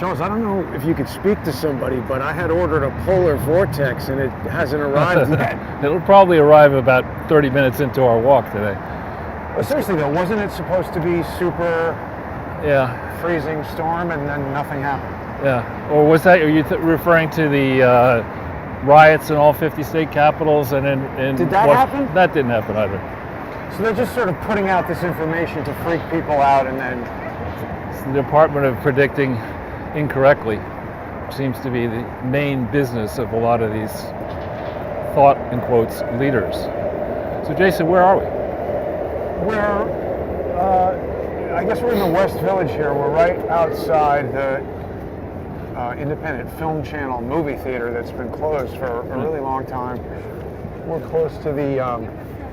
Charles, I don't know if you could speak to somebody, but I had ordered a polar vortex and it hasn't arrived yet. It'll probably arrive about 30 minutes into our walk today. But seriously though, wasn't it supposed to be super freezing storm and then nothing happened? Yeah. Or was that, are you referring to the riots in all 50 state capitals? And in Did that happen? That didn't happen either. So they're just sort of putting out this information to freak people out and then... It's the Department of Predicting Incorrectly, which seems to be the main business of a lot of these thought, in quotes, leaders. So Jason, where are we? I guess we're in the West Village here. We're right outside the independent film channel movie theater that's been closed for a really long time. We're close to the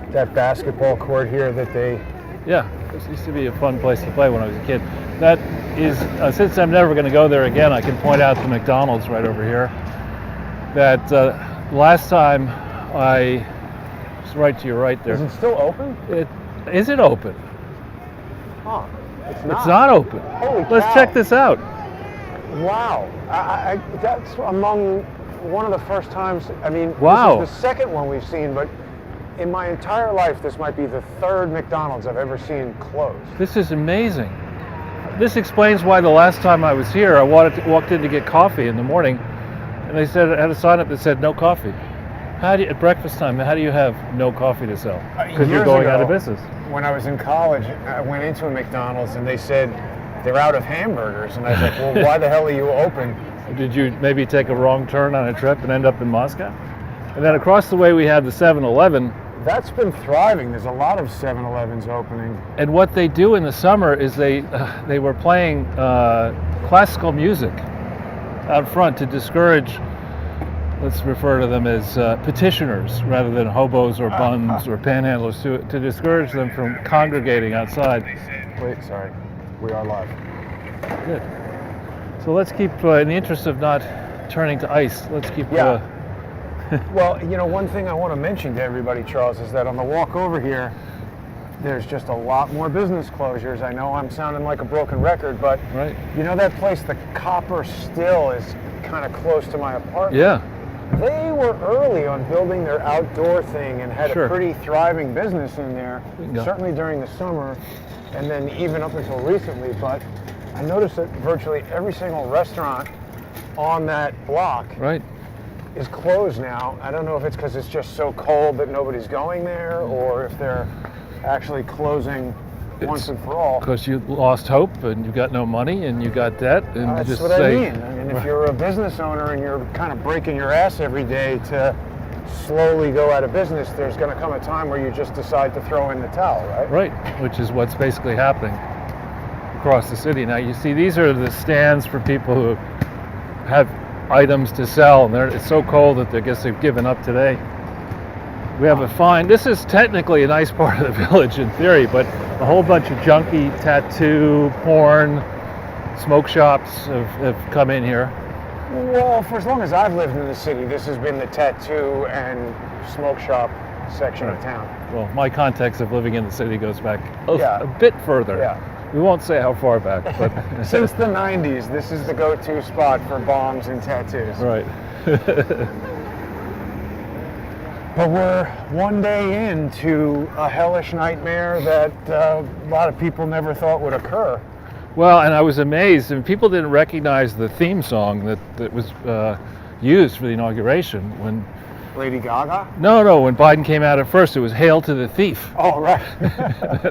that basketball court here that they... Yeah, this used to be a fun place to play when I was a kid. That is, since I'm never going to go there again, I can point out the McDonald's right over here. That last time it's right to your right there. Is it still open? Is it open? Huh. It's not. It's not open. Holy cow. Let's check this out. Wow. That's among one of the first times, I mean, wow. This is the second one we've seen, but in my entire life, this might be the third McDonald's I've ever seen closed. This is amazing. This explains why the last time I was here, I walked in to get coffee in the morning, and they said I had a sign up that said no coffee. At breakfast time, how do you have no coffee to sell? Because you're going out of business. When I was in college, I went into a McDonald's and they said they're out of hamburgers, and I was like, well, why the hell are you open? Did you maybe take a wrong turn on a trip and end up in Moscow? And then across the way we have the 7-Eleven. That's been thriving. There's a lot of 7-Elevens opening. And what they do in the summer is they were playing classical music out front to discourage, let's refer to them as petitioners rather than hobos or bums or panhandlers, to discourage them from congregating outside. Wait, sorry. We are live. Good. So let's keep, in the interest of not turning to ice, let's keep... Well, you know, one thing I want to mention to everybody, Charles, is that on the walk over here, there's just a lot more business closures. I know I'm sounding like a broken record, but right. You know that place, the Copper Still, is kind of close to my apartment. Yeah. They were early on building their outdoor thing and had Sure. a pretty thriving business in there, certainly during the summer, and then even up until recently. But I noticed that virtually every single restaurant on that block is closed now. I don't know if it's because it's just so cold that nobody's going there, or if they're actually closing once and for all. Because you lost hope and you got no money and you got debt. And That's just what I mean. I mean, if you're a business owner and you're kind of breaking your ass every day to slowly go out of business, there's going to come a time where you just decide to throw in the towel, right? Right, which is what's basically happening across the city. Now you see these are the stands for people who have items to sell, and it's so cold that I guess they've given up today. We have a fine, this is technically a nice part of the village in theory, but a whole bunch of junky tattoo, porn, smoke shops have come in here. Well, for as long as I've lived in the city, this has been the tattoo and smoke shop section of town. Well, my context of living in the city goes back a bit further. Yeah. We won't say how far back, but since the 90s, this is the go-to spot for bombs and tattoos. Right. But we're one day into a hellish nightmare that a lot of people never thought would occur. Well, and I was amazed, and people didn't recognize the theme song that was used for the inauguration when... Lady Gaga? No, when Biden came out at first, it was Hail to the Thief. Oh, right.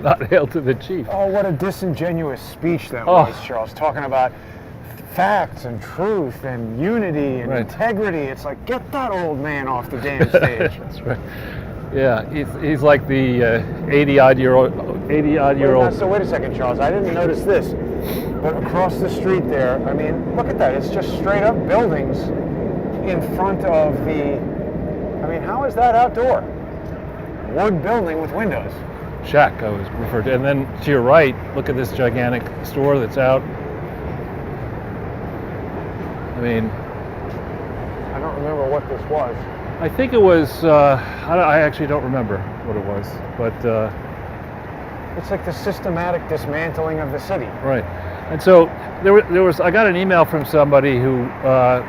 Not Hail to the Chief. Oh, what a disingenuous speech that was, Charles, talking about facts and truth and unity and integrity. It's like, get that old man off the damn stage. That's right. Yeah, he's like the 80-odd-year-old. So wait a second, Charles. I didn't notice this, but across the street there, I mean, look at that. It's just straight up buildings in front of the... I mean, how is that outdoor? Wood building with windows. Shack, I was referred to. And then to your right, look at this gigantic store that's out. I mean... I don't remember what this was. I think it was, I actually don't remember what it was, but... it's like the systematic dismantling of the city. Right. And so I got an email from somebody who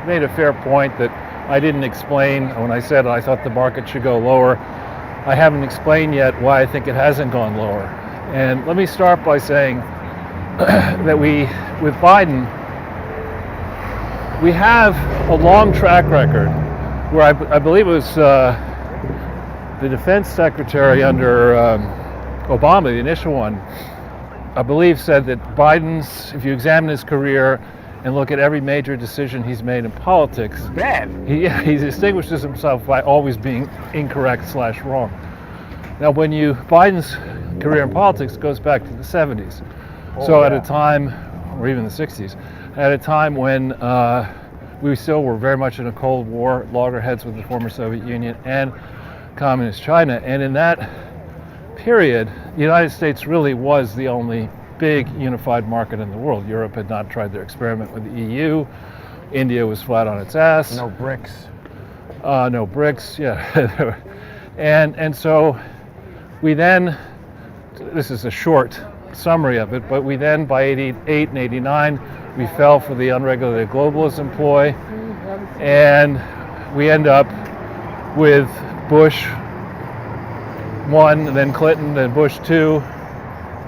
made a fair point that I didn't explain when I said I thought the market should go lower. I haven't explained yet why I think it hasn't gone lower. And let me start by saying that with Biden, we have a long track record where I believe it was the defense secretary under Obama, the initial one, I believe said that Biden's, if you examine his career and look at every major decision he's made in politics, bad. He distinguishes himself by always being incorrect/wrong. Now, Biden's career in politics goes back to the 70s. At a time, or even the 60s, at a time when we still were very much in a Cold War, loggerheads with the former Soviet Union and Communist China. And in that period, the United States really was the only big unified market in the world. Europe had not tried their experiment with the EU. India was flat on its ass. No BRICS. No BRICS, yeah. and so we then, this is a short summary of it, but we then, by 88 and 89, we fell for the unregulated globalism ploy, and we end up with Bush 1, then Clinton, then Bush 2,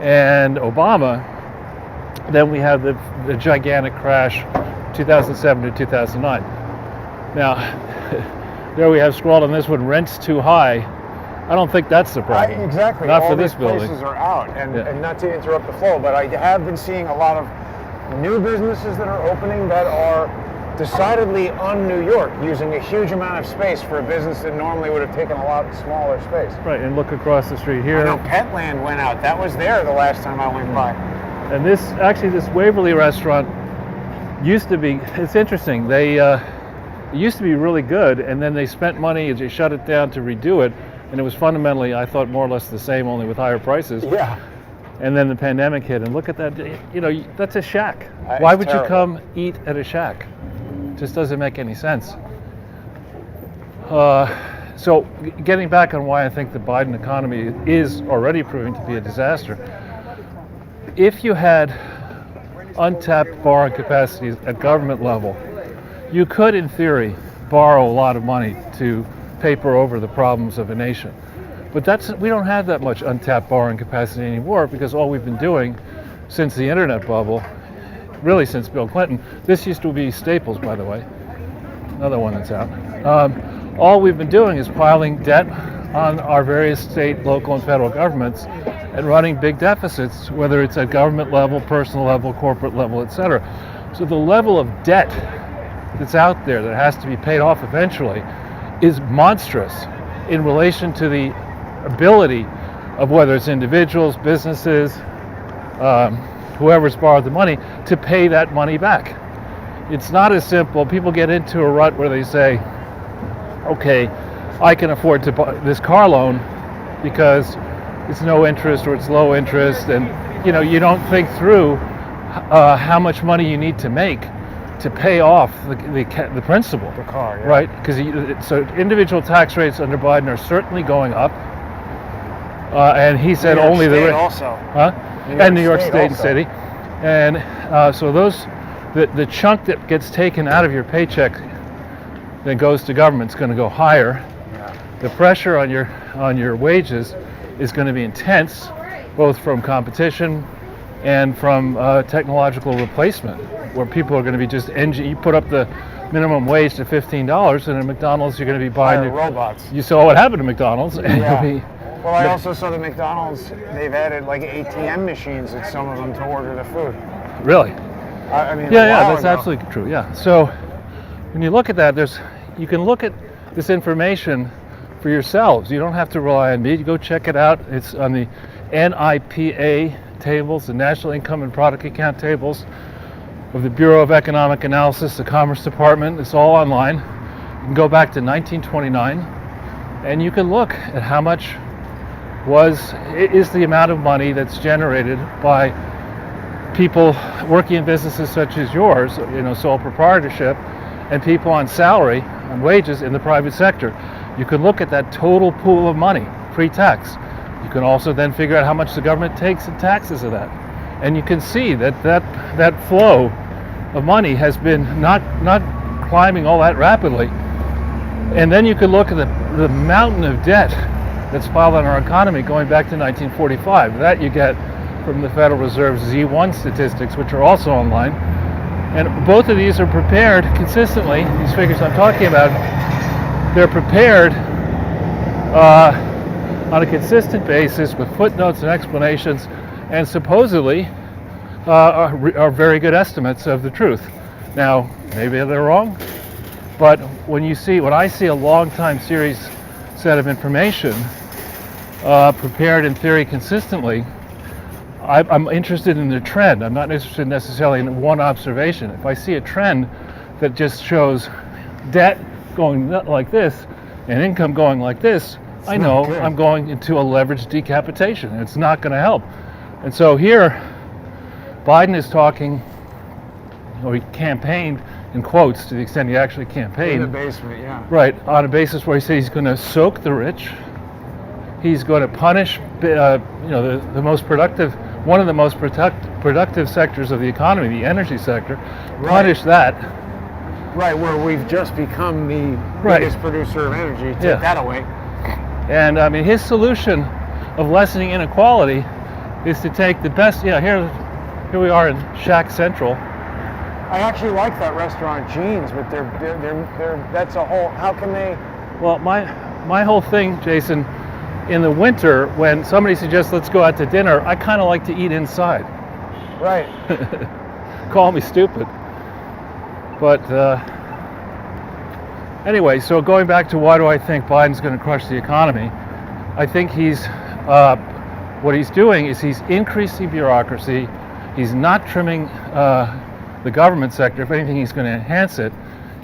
and Obama. Then we have the gigantic crash, 2007 to 2009. Now, there we have scrawled on this one, rents too high. I don't think that's the problem. Exactly. Not all for this these building. places are out, and not to interrupt the flow, but I have been seeing a lot of new businesses that are opening that are decidedly un-New York, using a huge amount of space for a business that normally would have taken a lot smaller space. Right, and look across the street here. I know Petland went out. That was there the last time I went by. And this Waverly restaurant used to be, it's interesting, it used to be really good, and then they spent money, they shut it down to redo it, and it was fundamentally, I thought, more or less the same, only with higher prices. Yeah. And then the pandemic hit, and look at that, that's a shack. Why would you come eat at a shack? It just doesn't make any sense. So getting back on why I think the Biden economy is already proving to be a disaster, if you had untapped borrowing capacities at government level, you could, in theory, borrow a lot of money to paper over the problems of a nation. But we don't have that much untapped borrowing capacity anymore, because all we've been doing since the internet bubble, really since Bill Clinton, this used to be Staples, by the way, another one that's out. All we've been doing is piling debt on our various state, local, and federal governments and running big deficits, whether it's at government level, personal level, corporate level, etc. So the level of debt that's out there that has to be paid off eventually is monstrous in relation to the ability of whether it's individuals, businesses, whoever's borrowed the money, to pay that money back. It's not as simple. People get into a rut where they say, okay, I can afford to buy this car loan because it's no interest or it's low interest, and you don't think through how much money you need to make to pay off the principal. The car, yeah. Right? Because so individual tax rates under Biden are certainly going up, and he said only the also. Huh? And New York State and City, and so the chunk that gets taken out of your paycheck that goes to government is going to go higher. Yeah. The pressure on your wages is going to be intense, both from competition and from technological replacement, where people are going to be just you put up the minimum wage to $15, and at McDonald's you're going to be buying robots. You saw what happened to McDonald's. And well, I also saw that McDonald's, they've added like ATM machines at some of them to order the food. Really? I mean, yeah, that's absolutely true. Yeah. So when you look at that, you can look at this information for yourselves. You don't have to rely on me. You go check it out. It's on the NIPA tables, the National Income and Product Account tables of the Bureau of Economic Analysis, the Commerce Department. It's all online. You can go back to 1929, and you can look at how much is the amount of money that's generated by people working in businesses such as yours, sole proprietorship, and people on salary, on wages in the private sector. You can look at that total pool of money, pre-tax. You can also then figure out how much the government takes in taxes of that. And you can see that flow of money has been not climbing all that rapidly. And then you could look at the mountain of debt that's piled on our economy going back to 1945. That you get from the Federal Reserve's Z1 statistics, which are also online. And both of these are prepared consistently, these figures I'm talking about, they're prepared on a consistent basis with footnotes and explanations, and supposedly are very good estimates of the truth. Now, maybe they're wrong, but when I see a long time series set of information prepared in theory consistently, I'm interested in the trend. I'm not interested necessarily in one observation. If I see a trend that just shows debt going like this and income going like this, I know I'm going into a leveraged decapitation. It's not going to help. And so here, Biden is talking, or he campaigned, in quotes, to the extent he actually campaigned. In the basement, yeah. Right, on a basis where he said he's going to soak the rich. He's going to punish, the most productive, one of the most productive sectors of the economy, the energy sector. Punish that. Right, where we've just become the biggest producer of energy. Take that away. And I mean, his solution of lessening inequality is to take the best. Here we are in Shack Central. I actually like that restaurant, Jeans, but they're that's a whole. How can they? Well, my whole thing, Jason, in the winter when somebody suggests let's go out to dinner, I kind of like to eat inside. Right. Call me stupid, but anyway. So going back to why do I think Biden's going to crush the economy? I think what he's doing is he's increasing bureaucracy. He's not trimming the government sector. If anything, he's going to enhance it.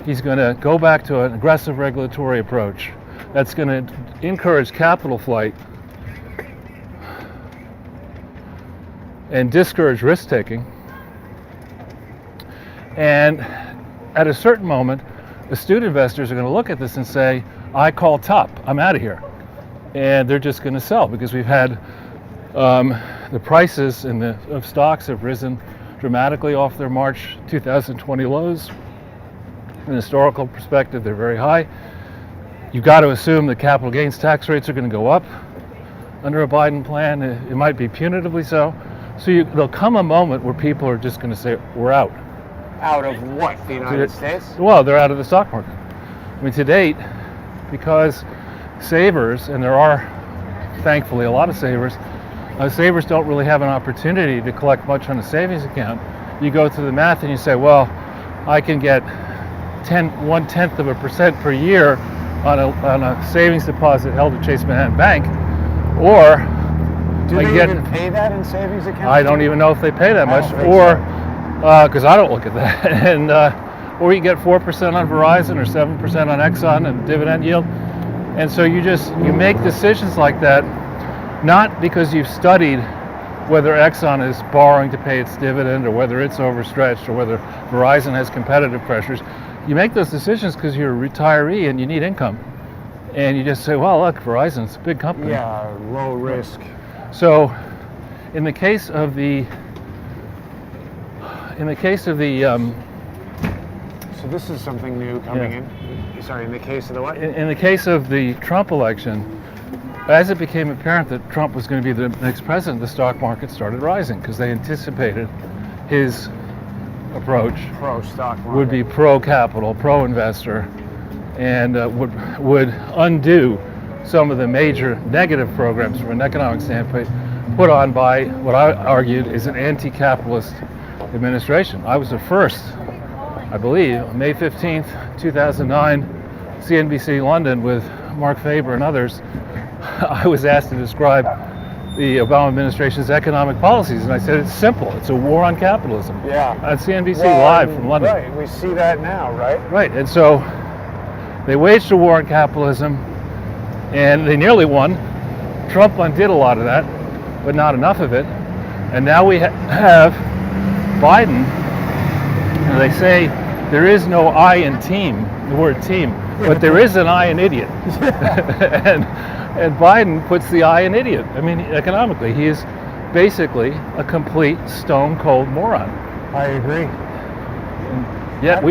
He's going to go back to an aggressive regulatory approach that's going to encourage capital flight and discourage risk-taking. And at a certain moment, astute investors are going to look at this and say, I call top, I'm out of here. And they're just going to sell because we've had the prices of stocks have risen dramatically off their March 2020 lows. In a historical perspective, they're very high. You've got to assume that capital gains tax rates are going to go up under a Biden plan. It might be punitively so. So there'll come a moment where people are just going to say, we're out. Out of what? The United States? Well, they're out of the stock market. I mean, to date, because savers, and there are thankfully a lot of savers don't really have an opportunity to collect much on a savings account. You go through the math and you say, well, I can get 0.1% per year on a savings deposit held at Chase Manhattan Bank, or do they even pay that in savings accounts? I don't even know if they pay that much, or because I don't look at that, and or you get 4% on Verizon or 7% on Exxon and dividend yield, and so you make decisions like that, not because you've studied whether Exxon is borrowing to pay its dividend or whether it's overstretched or whether Verizon has competitive pressures. You make those decisions because you're a retiree and you need income. And you just say, well, look, Verizon's a big company. Yeah, low risk. So in the case of the so this is something new coming in. Sorry, in the case of the what? In the case of the Trump election, as it became apparent that Trump was going to be the next president, the stock market started rising because they anticipated his approach pro-stock market would be pro-capital, pro-investor, and would undo some of the major negative programs from an economic standpoint put on by what I argued is an anti-capitalist administration. I was the first, I believe, May 15th, 2009, CNBC London with Mark Faber and others. I was asked to describe the Obama administration's economic policies, and I said it's simple. It's a war on capitalism. Yeah. On CNBC Live from London. Right, we see that now, right? Right, and so they waged a war on capitalism, and they nearly won. Trump undid a lot of that, but not enough of it. And now we have Biden, and they say there is no I in team, the word team, but there is an I in idiot. And Biden puts the I in idiot. I mean, economically, he is basically a complete stone cold moron. I agree. Yet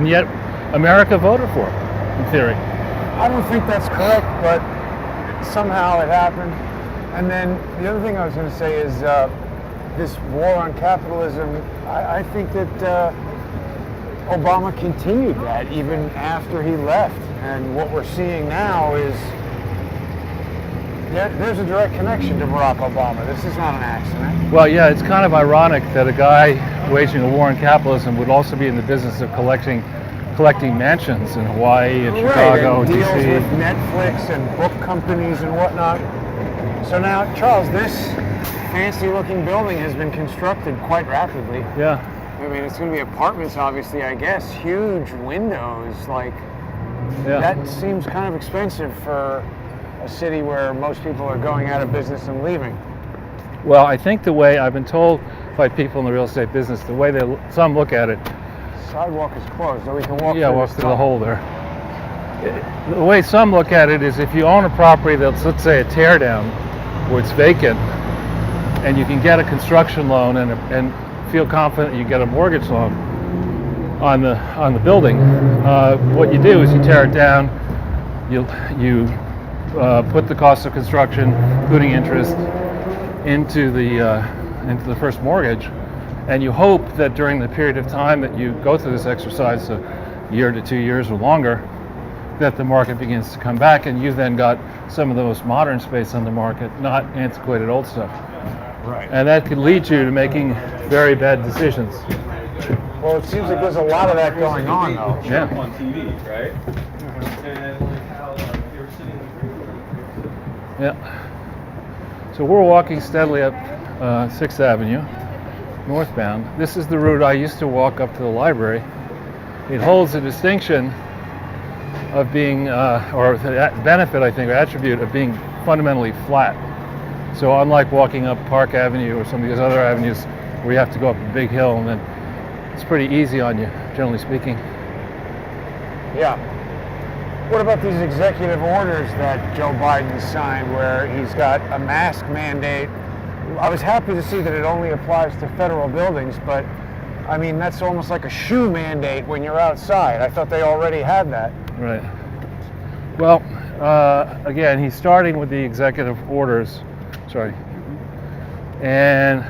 yet America voted for him, in theory. I don't think that's correct, but somehow it happened. And then the other thing I was going to say is this war on capitalism. I think that Obama continued that even after he left. And what we're seeing now is there's a direct connection to Barack Obama. This is not an accident. Well, yeah, it's kind of ironic that a guy waging a war on capitalism would also be in the business of collecting mansions in Hawaii and Chicago and deals DC. with Netflix and book companies and whatnot. So now, Charles, this fancy-looking building has been constructed quite rapidly. Yeah. I mean, it's going to be apartments, obviously, I guess. Huge windows, like, Yeah. that seems kind of expensive for a city where most people are going out of business and leaving. Well, I think the way I've been told by people in the real estate business, the way some look at it, Sidewalk is closed, so we can walk walk through through the hole there. The way some look at it is if you own a property that's, let's say, a tear down, where it's vacant, and you can get a construction loan and feel confident you get a mortgage loan on the building, what you do is you tear it down, you put the cost of construction, including interest, into the first mortgage, and you hope that during the period of time that you go through this exercise, a year to 2 years or longer, that the market begins to come back, and you've then got some of the most modern space on the market, not antiquated old stuff. Right. And that could lead you to making very bad decisions. Well, it seems like there's a lot of that going on, though. Yeah. On TV, right? And like how you're sitting. Yeah. So we're walking steadily up 6th Avenue, northbound. This is the route I used to walk up to the library. It holds the distinction of being, or the benefit, I think, or attribute of being fundamentally flat. So unlike walking up Park Avenue or some of these other avenues where you have to go up a big hill, and then it's pretty easy on you, generally speaking. Yeah. What about these executive orders that Joe Biden signed where he's got a mask mandate? I was happy to see that it only applies to federal buildings, but I mean, that's almost like a shoe mandate when you're outside. I thought they already had that. Right. Well, again, he's starting with the executive orders. Sorry. And,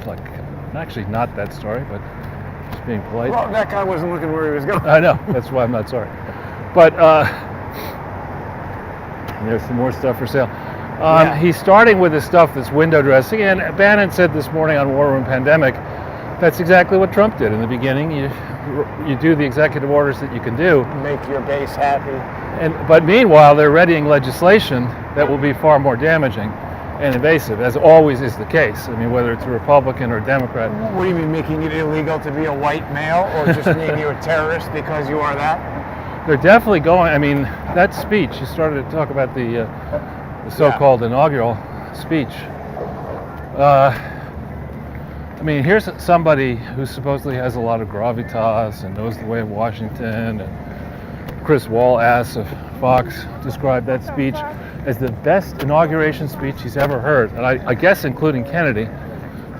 like, actually not that story, but just being polite. Well, that guy wasn't looking where he was going. I know, that's why I'm not sorry. But there's some more stuff for sale. Yeah. He's starting with the stuff that's window dressing, and Bannon said this morning on War Room Pandemic, that's exactly what Trump did in the beginning. You do the executive orders that you can do. Make your base happy. But meanwhile, they're readying legislation that will be far more damaging and invasive, as always is the case. I mean, whether it's a Republican or a Democrat. What do you mean, making it illegal to be a white male, or just mean you're a terrorist because you are that? They're definitely going, I mean, that speech, you started to talk about the so-called inaugural speech. I mean, here's somebody who supposedly has a lot of gravitas and knows the way of Washington, and Chris Wallace of Fox described that speech as the best inauguration speech he's ever heard, and I guess including Kennedy,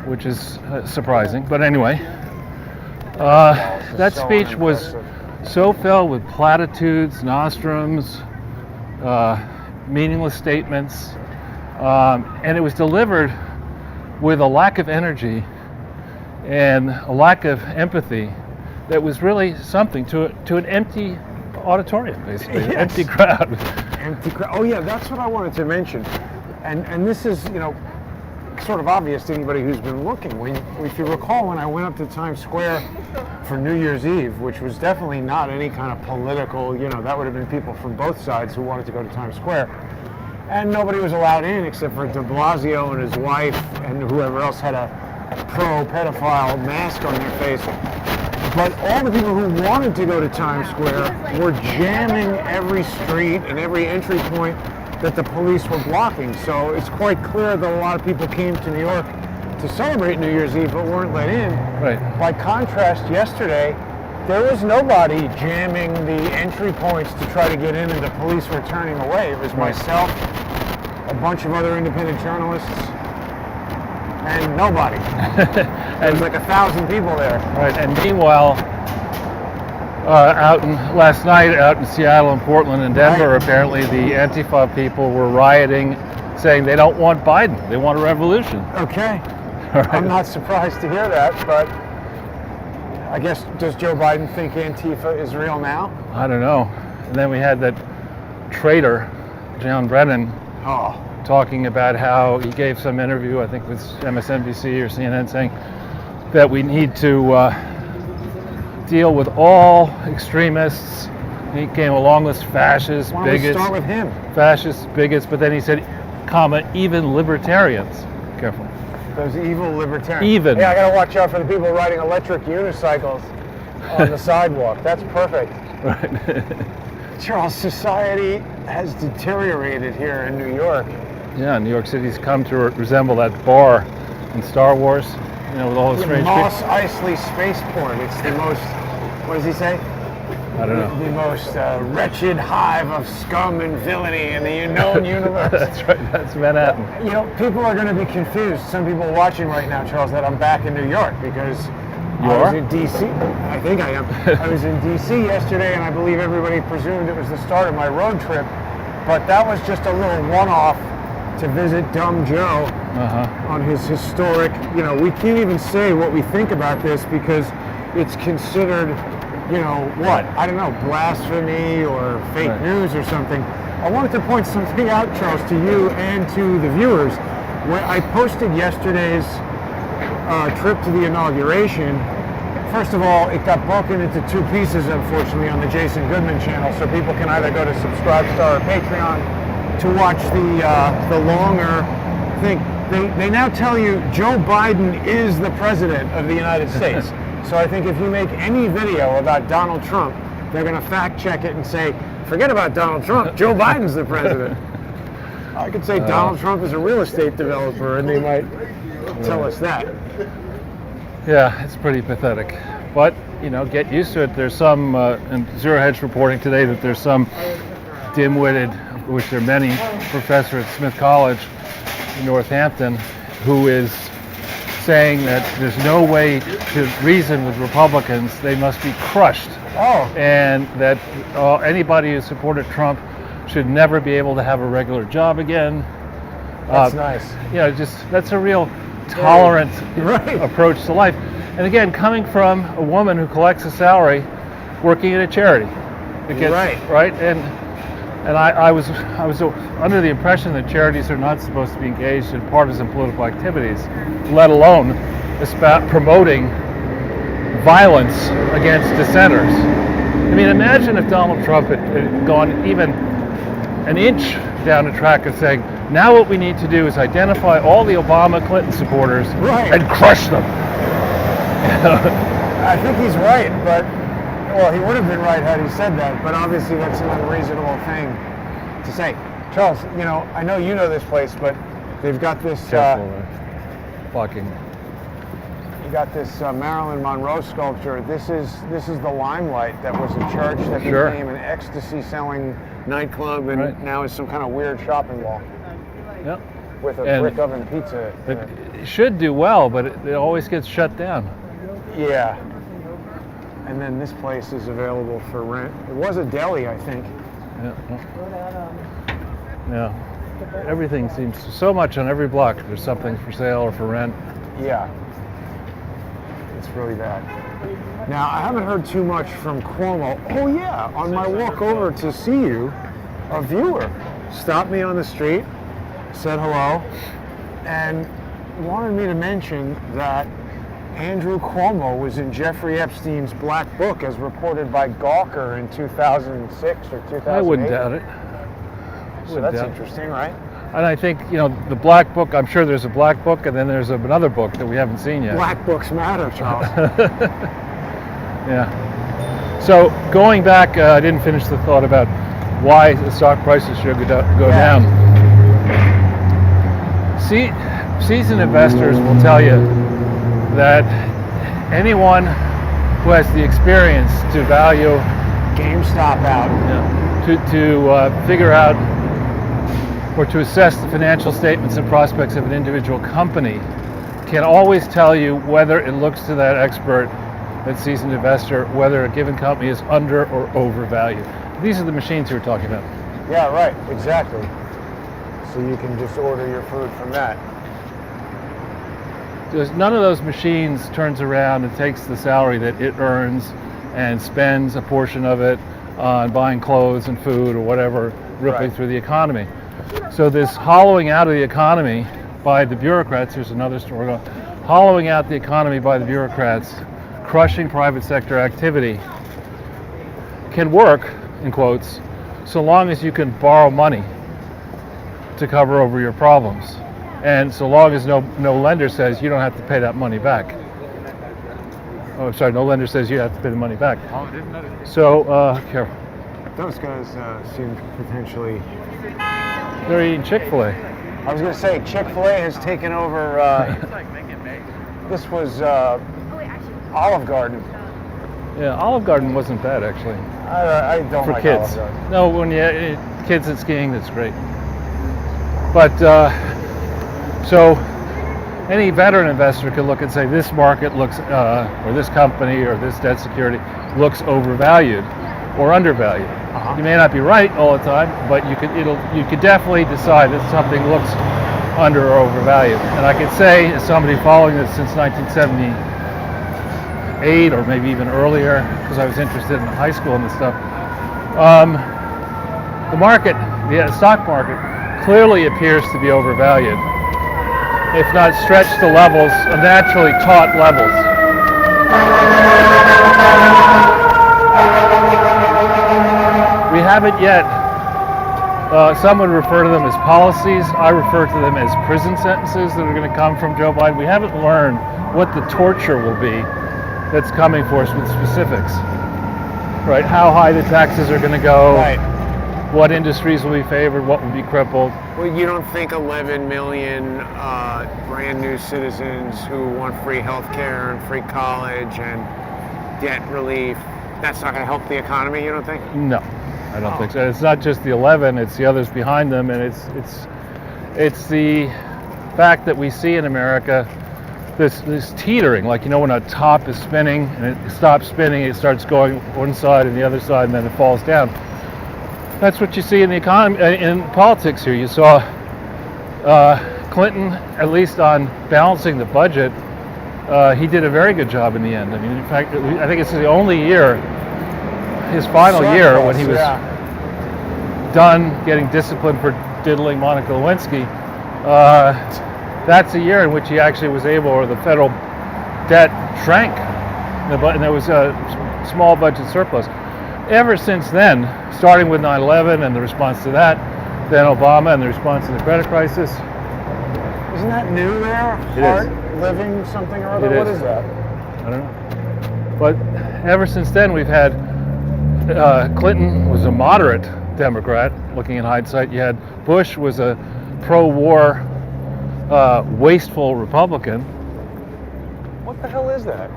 which is surprising, but anyway. That speech was so filled with platitudes, nostrums, meaningless statements, and it was delivered with a lack of energy and a lack of empathy that was really something to an empty auditorium, basically, an empty crowd. Empty crowd. Oh yeah, that's what I wanted to mention, and this is, you know, sort of obvious to anybody who's been looking. If you recall, when I went up to Times Square for New Year's Eve, which was definitely not any kind of political, you know, that would have been people from both sides who wanted to go to Times Square, and nobody was allowed in except for de Blasio and his wife and whoever else had a pro-pedophile mask on their face. But all the people who wanted to go to Times Square were jamming every street and every entry point that the police were blocking. So it's quite clear that a lot of people came to New York to celebrate New Year's Eve but weren't let in. Right. By contrast, yesterday, there was nobody jamming the entry points to try to get in and the police were turning away. It was myself, a bunch of other independent journalists. and nobody. There's like 1,000 people there. Right, and meanwhile, last night out in Seattle and Portland and Denver, Right. apparently the Antifa people were rioting, saying they don't want Biden, they want a revolution. Okay. Right. I'm not surprised to hear that, but I guess, does Joe Biden think Antifa is real now? I don't know. And then we had that traitor, John Brennan, Oh, talking about how he gave some interview, I think it was MSNBC or CNN, saying that we need to deal with all extremists. He came along with fascists, why don't we bigots, start with him? fascists, bigots, but then he said, comma, even libertarians. Careful. Those evil libertarians. Even. Yeah, I gotta watch out for the people riding electric unicycles on the sidewalk. That's perfect. Right. Charles, society has deteriorated here in New York. Yeah, New York City's come to resemble that bar in Star Wars, you know, with all the The strange Moss Eisley spaceport. It's the most, what does he say? I don't know. The most wretched hive of scum and villainy in the known universe. That's right, that's Manhattan. You know, people are going to be confused. Some people watching right now, Charles, that I'm back in New York because You I was are? in D.C. I think I am. I was in D.C. yesterday, and I believe everybody presumed it was the start of my road trip. But that was just a little one-off to visit Dumb Joe on his historic, you know, we can't even say what we think about this because it's considered, you know, what? I don't know, blasphemy or fake Right. news or something. I wanted to point something out, Charles, to you and to the viewers. When I posted yesterday's trip to the inauguration, first of all, it got broken into two pieces, unfortunately, on the Jason Goodman channel, so people can either go to Subscribestar or Patreon to watch the longer thing. They now tell you Joe Biden is the president of the United States. So I think if you make any video about Donald Trump, they're going to fact check it and say, forget about Donald Trump, Joe Biden's the president. I could say Donald Trump is a real estate developer, and they might tell us that. Yeah, it's pretty pathetic. But, you know, get used to it. There's some, and Zero Hedge reporting today that there's some dim-witted, which there are many, professor at Smith College in Northampton, who is saying that there's no way to reason with Republicans. They must be crushed. Oh, And that anybody who supported Trump should never be able to have a regular job again. that's nice. You know, just that's a real tolerant Right. approach to life. And again, coming from a woman who collects a salary working at a charity. Right. And I was under the impression that charities are not supposed to be engaged in partisan political activities, let alone promoting violence against dissenters. I mean, imagine if Donald Trump had gone even an inch down the track of saying, now what we need to do is identify all the Obama Clinton supporters and crush them. I think he's right, but, well, he would have been right had he said that, but obviously that's an unreasonable thing to say. Charles, you know, I know you know this place, but they've got this, Fucking. you got this Marilyn Monroe sculpture. This is the Limelight that was a church that became an ecstasy-selling nightclub and now is some kind of weird shopping mall. Yep. With a brick oven pizza. It should do well, but it always gets shut down. Yeah. And then this place is available for rent. It was a deli, I think. Yeah. Everything seems so much on every block. There's something for sale or for rent. Yeah. It's really bad. Now, I haven't heard too much from Cuomo. Oh yeah, on my walk over to see you, a viewer stopped me on the street, said hello, and wanted me to mention that Andrew Cuomo was in Jeffrey Epstein's Black Book as reported by Gawker in 2006 or 2008. I wouldn't doubt it. So that's interesting, right? And I think, you know, the Black Book, I'm sure there's a Black Book and then there's another book that we haven't seen yet. Black books matter, Charles. Yeah. So going back, I didn't finish the thought about why the stock prices should go down. Seasoned investors will tell you that anyone who has the experience to value GameStop out. To figure out or to assess the financial statements and prospects of an individual company can always tell you whether it looks to that expert, that seasoned investor, whether a given company is under or overvalued. These are the machines you were talking about. Yeah, right, exactly. So you can just order your food from that. Because none of those machines turns around and takes the salary that it earns and spends a portion of it on buying clothes and food or whatever, rippling through the economy. So this hollowing out of the economy by the bureaucrats, here's another story, hollowing out the economy by the bureaucrats, crushing private sector activity, can work, in quotes, so long as you can borrow money to cover over your problems. And so long as no lender says you don't have to pay that money back. Oh, sorry, no lender says you have to pay the money back. So, careful. Those guys seem potentially... They're eating Chick-fil-A. I was going to say, Chick-fil-A has taken over... this was Olive Garden. Yeah, Olive Garden wasn't bad, actually. I don't for like kids. Olive Garden. No, when you kids and skiing, that's great. But so any veteran investor could look and say this market looks, or this company, or this debt security looks overvalued or undervalued. You may not be right all the time, but you could definitely decide that something looks under or overvalued. And I could say, as somebody following this since 1978 or maybe even earlier, because I was interested in high school and this stuff, the market, the stock market, clearly appears to be overvalued, if not stretched to levels, naturally taught levels. We haven't yet, some would refer to them as policies, I refer to them as prison sentences that are going to come from Joe Biden. We haven't learned what the torture will be that's coming for us with specifics. Right, how high the taxes are going to go, what industries will be favored, what will be crippled. Well, you don't think 11 million brand new citizens who want free health care and free college and debt relief, that's not going to help the economy, you don't think? No, I don't think so. It's not just the 11, it's the others behind them, and it's the fact that we see in America this teetering, like, you know, when a top is spinning and it stops spinning, it starts going one side and the other side, and then it falls down. That's what you see in the economy, in politics here. You saw Clinton, at least on balancing the budget, he did a very good job in the end. I mean, in fact, I think it's the only year, his final year, when he was done getting disciplined for diddling Monica Lewinsky, that's a year in which he actually was able, or the federal debt shrank, and there was a small budget surplus. Ever since then, starting with 9/11 and the response to that, then Obama and the response to the credit crisis. Isn't that new there? Hard living something or other? What is that? I don't know. But ever since then, we've had Clinton was a moderate Democrat, looking in hindsight. You had Bush was a pro-war, wasteful Republican. What the hell is that?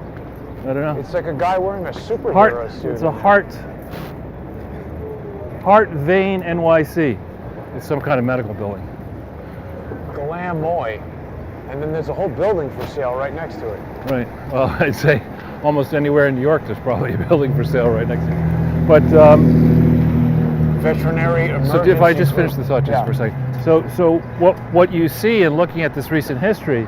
I don't know. It's like a guy wearing a superhero suit. It's a heart vein NYC. It's some kind of medical building. Glamoy. And then there's a whole building for sale right next to it. Right. Well, I'd say almost anywhere in New York there's probably a building for sale right next to it. But veterinary emergency. So if I just finish the thought just for a second. So what you see in looking at this recent history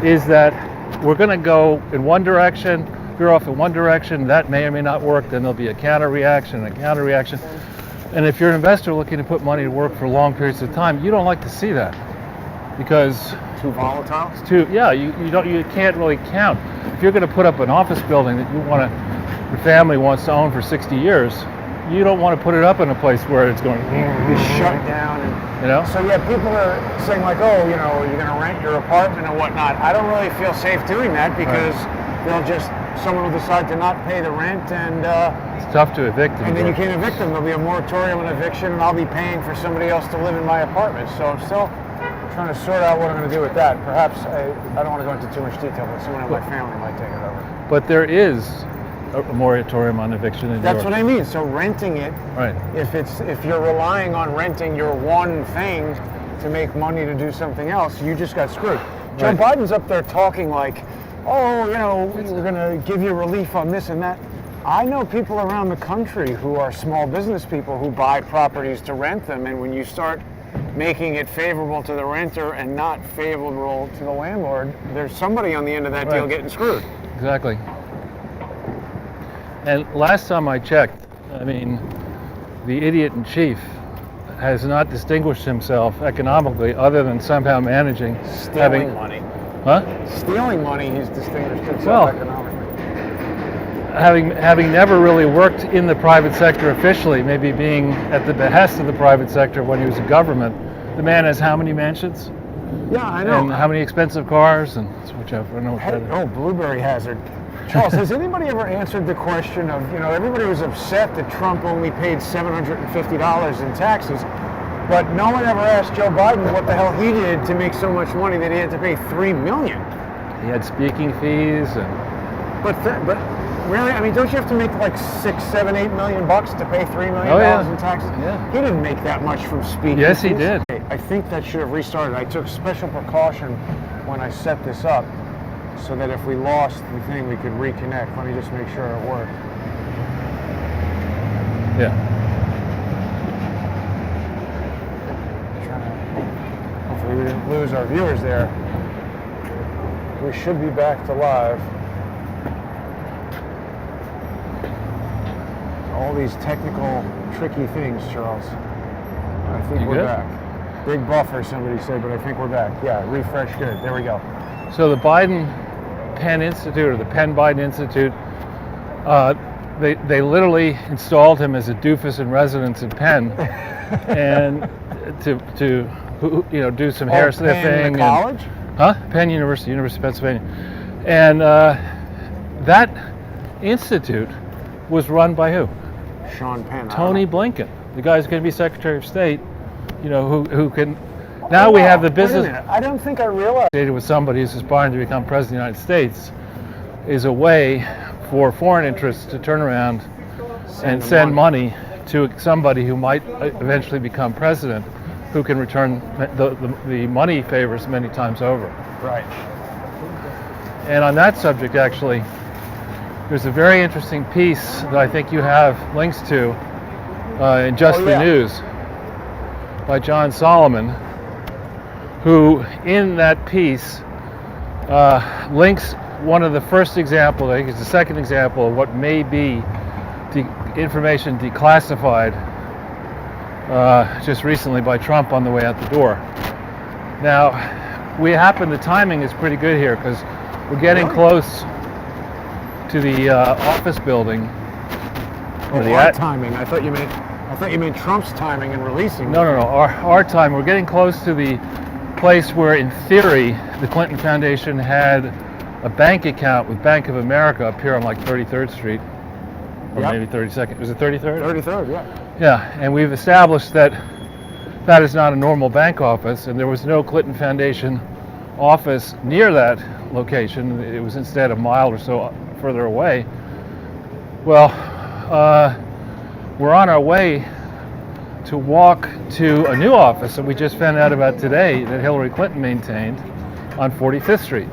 is that we're going to go in one direction, veer off in one direction, that may or may not work, then there'll be a counter reaction and a counter reaction. And if you're an investor looking to put money to work for long periods of time, you don't like to see that, because too volatile? It's too, yeah, you can't really count. If you're going to put up an office building that your family wants to own for 60 years, you don't want to put it up in a place where it's going to be shut down. And, So yeah, people are saying like, oh, you know, you're going to rent your apartment and whatnot. I don't really feel safe doing that, because someone will decide to not pay the rent, and it's tough to evict them. And then you can't evict them. There'll be a moratorium on eviction, and I'll be paying for somebody else to live in my apartment. So I'm still trying to sort out what I'm going to do with that. Perhaps I don't want to go into too much detail, but someone in my family might take it over. But there is a moratorium on eviction in New York. That's what I mean. So renting it, right? If you're relying on renting your one thing, to make money to do something else, you just got screwed. Joe Right. Biden's up there talking like, oh, we're going to give you relief on this and that. I know people around the country who are small business people who buy properties to rent them, and when you start making it favorable to the renter and not favorable to the landlord, there's somebody on the end of that deal getting screwed. Exactly. And last time I checked, I mean, the idiot in chief has not distinguished himself economically other than somehow managing Stealing money. Huh? Stealing money, he's distinguished himself economically. Having never really worked in the private sector officially, maybe being at the behest of the private sector when he was in government, the man has how many mansions? Yeah, I know. And how many expensive cars? And whichever. I don't know what that is. Oh, blueberry hazard. Charles, has anybody ever answered the question of, everybody was upset that Trump only paid $750 in taxes, but no one ever asked Joe Biden what the hell he did to make so much money that he had to pay $3 million. He had speaking fees and. But really, I mean, don't you have to make like $6, $7, $8 million bucks to pay $3 million in taxes? Yeah. He didn't make that much from speaking. Yes, he fees. did. I think that should have restarted. I took special precaution when I set this up, so that if we lost the thing, we could reconnect. Let me just make sure it worked. Yeah. Hopefully we didn't lose our viewers there. We should be back to live. All these technical, tricky things, Charles. I think we're back. Big buffer, somebody said, but I think we're back. Yeah, refresh good. There we go. So the Biden Penn Institute, or the Penn Biden Institute, they literally installed him as a doofus in residence at Penn, and to do some hair sniffing. Penn, the college? Penn University of Pennsylvania, and that institute was run by who? Sean Penn. Tony Blinken, the guy's going to be Secretary of State. Who can. Now we have the business. Wait a minute. I don't think I realized. With somebody who's aspiring to become president of the United States is a way for foreign interests to turn around and send money to somebody who might eventually become president, who can return the money favors many times over. Right. And on that subject, actually, there's a very interesting piece that I think you have links to in Just the News by John Solomon, who in that piece links one of the first examples, I think it's the second example, of what may be information declassified just recently by Trump on the way out the door. Now, the timing is pretty good here because we're getting close to the office building. Our timing. I thought you meant Trump's timing in releasing. No. Our time. We're getting close to the place where, in theory, the Clinton Foundation had a bank account with Bank of America up here on like 33rd Street, or maybe 32nd. Was it 33rd? 33rd, yeah. Yeah, and we've established that that is not a normal bank office, and there was no Clinton Foundation office near that location. It was instead a mile or so further away. Well, we're on our way to walk to a new office that we just found out about today that Hillary Clinton maintained on 45th Street,